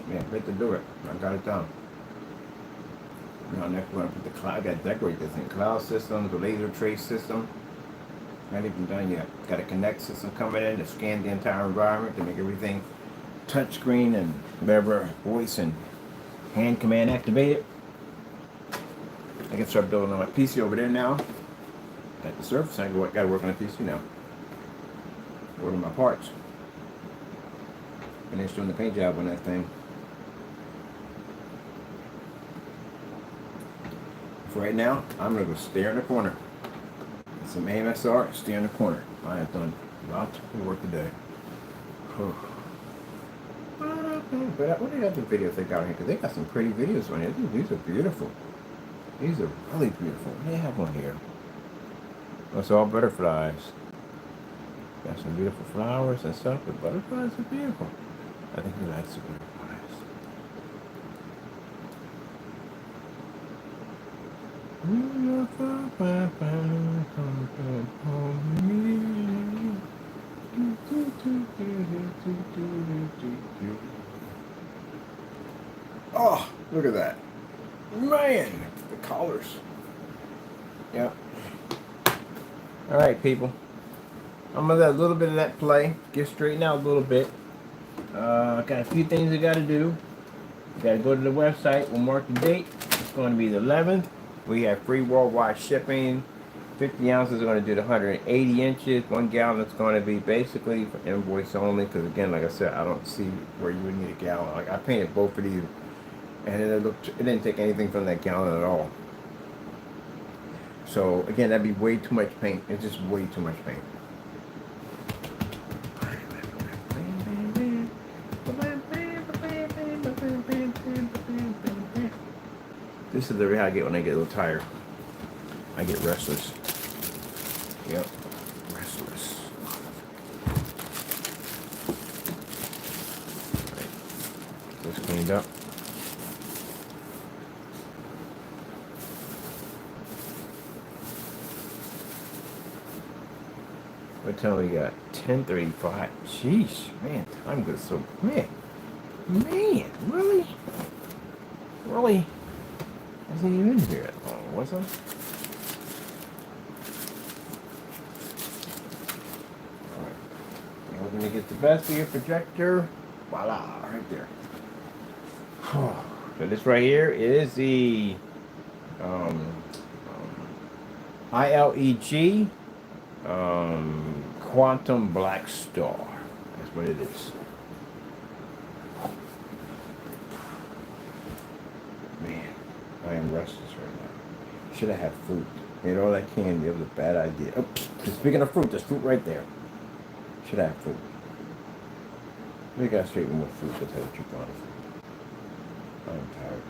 Man, fit to do it. I got it done. Now next we're gonna put the cloud. I gotta decorate this thing. Cloud systems, the laser trace system. Not even done yet. Got a connect system coming in to scan the entire environment to make everything touchscreen and whatever voice and hand command activated. I can start building on my PC over there now. At the surface, I gotta work on the PC now. Order my parts. Finished doing the paint job on that thing. For right now, I'm gonna go stare in the corner. Get some AMSR, stare in the corner. I have done lots of work today. But what do you have the videos they got here? Because they got some pretty videos on here. These are beautiful. These are really beautiful. What do they have on here? It's all butterflies. Got some beautiful flowers and stuff. The butterflies are beautiful. I think he likes the butterflies. Oh, look at that. Man, the colors. Yep. All right, people. I'm gonna let a little bit of that play. Get straightened out a little bit. Got a few things I gotta do. Gotta go to the website. We'll mark the date. It's going to be the 11th. We have free worldwide shipping. 50 ounces are going to do the 180 inches. 1 gallon is going to be basically for invoice only. Because again, like I said, I don't see where you would need a gallon. Like I painted both of these, and it didn't take anything from that gallon at all. So again, that'd be way too much paint. It's just way too much paint. This is the way I get when I get a little tired. I get restless. Yep, restless. Right. This cleaned up. What time we got? 10:35. Jeez, man, time goes so quick. Man, really? Really? I wasn't even in here that long, was I? Alright. Now we're gonna get the best of your projector. Voila, right there. So this right here is the ILEG Quantum Black Star. That's what it is. Man, I am restless right now. Should have had fruit. Made all that candy. It was a bad idea. Oh, speaking of fruit, there's fruit right there. Should have fruit. We got straight with more fruit. That's how the truth, honestly. I'm tired.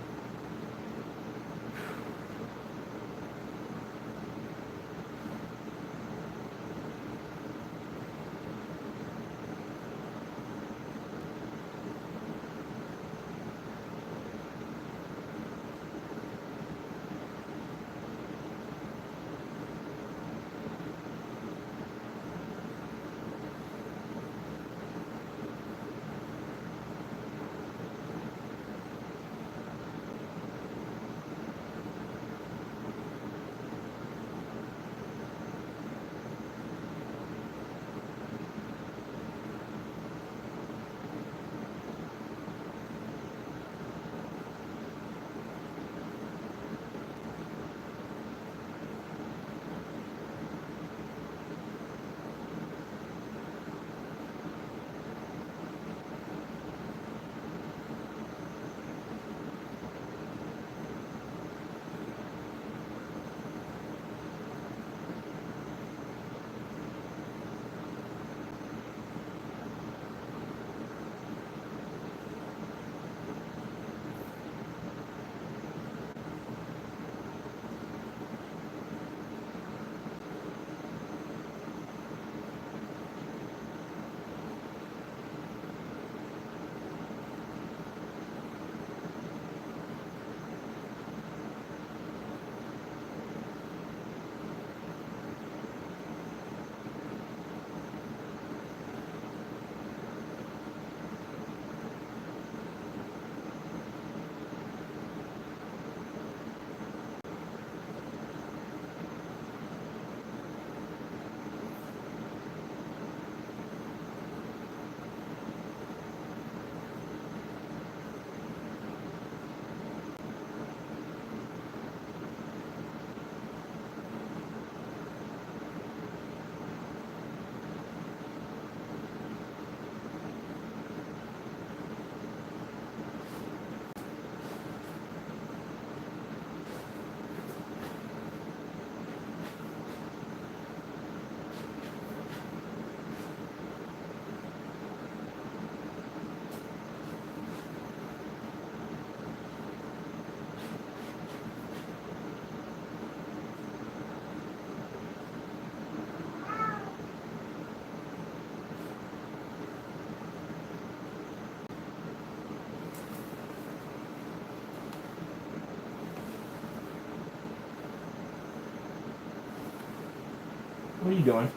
What are you doing?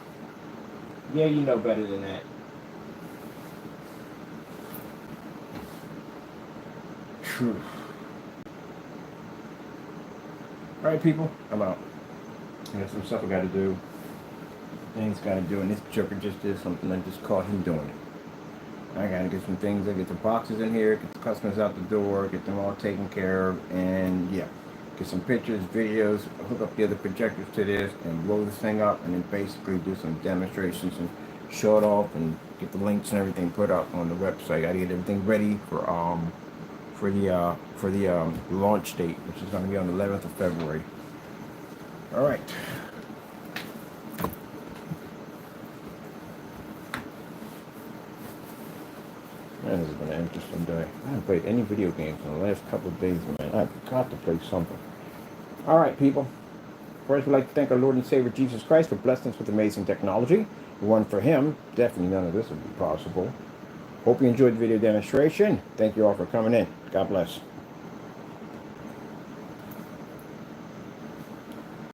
Yeah, you know better than that. True. Alright, people, I'm out. I got some stuff I gotta do. Things gotta do, and this joker just did something. I just caught him doing it. I gotta get some things. I get the boxes in here, get the customers out the door, get them all taken care of, and yeah. Get some pictures, videos, hook up the other projectors to this, and blow this thing up, and then basically do some demonstrations and show it off, and get the links and everything put up on the website. I gotta get everything ready for the launch date, which is gonna be on the 11th of February. All right. Man, this has been an interesting day. I haven't played any video games in the last couple of days, man. I've got to play something. All right, people. First, we'd like to thank our Lord and Savior Jesus Christ for blessing us with amazing technology. If it weren't for Him, definitely none of this would be possible. Hope you enjoyed the video demonstration. Thank you all for coming in. God bless.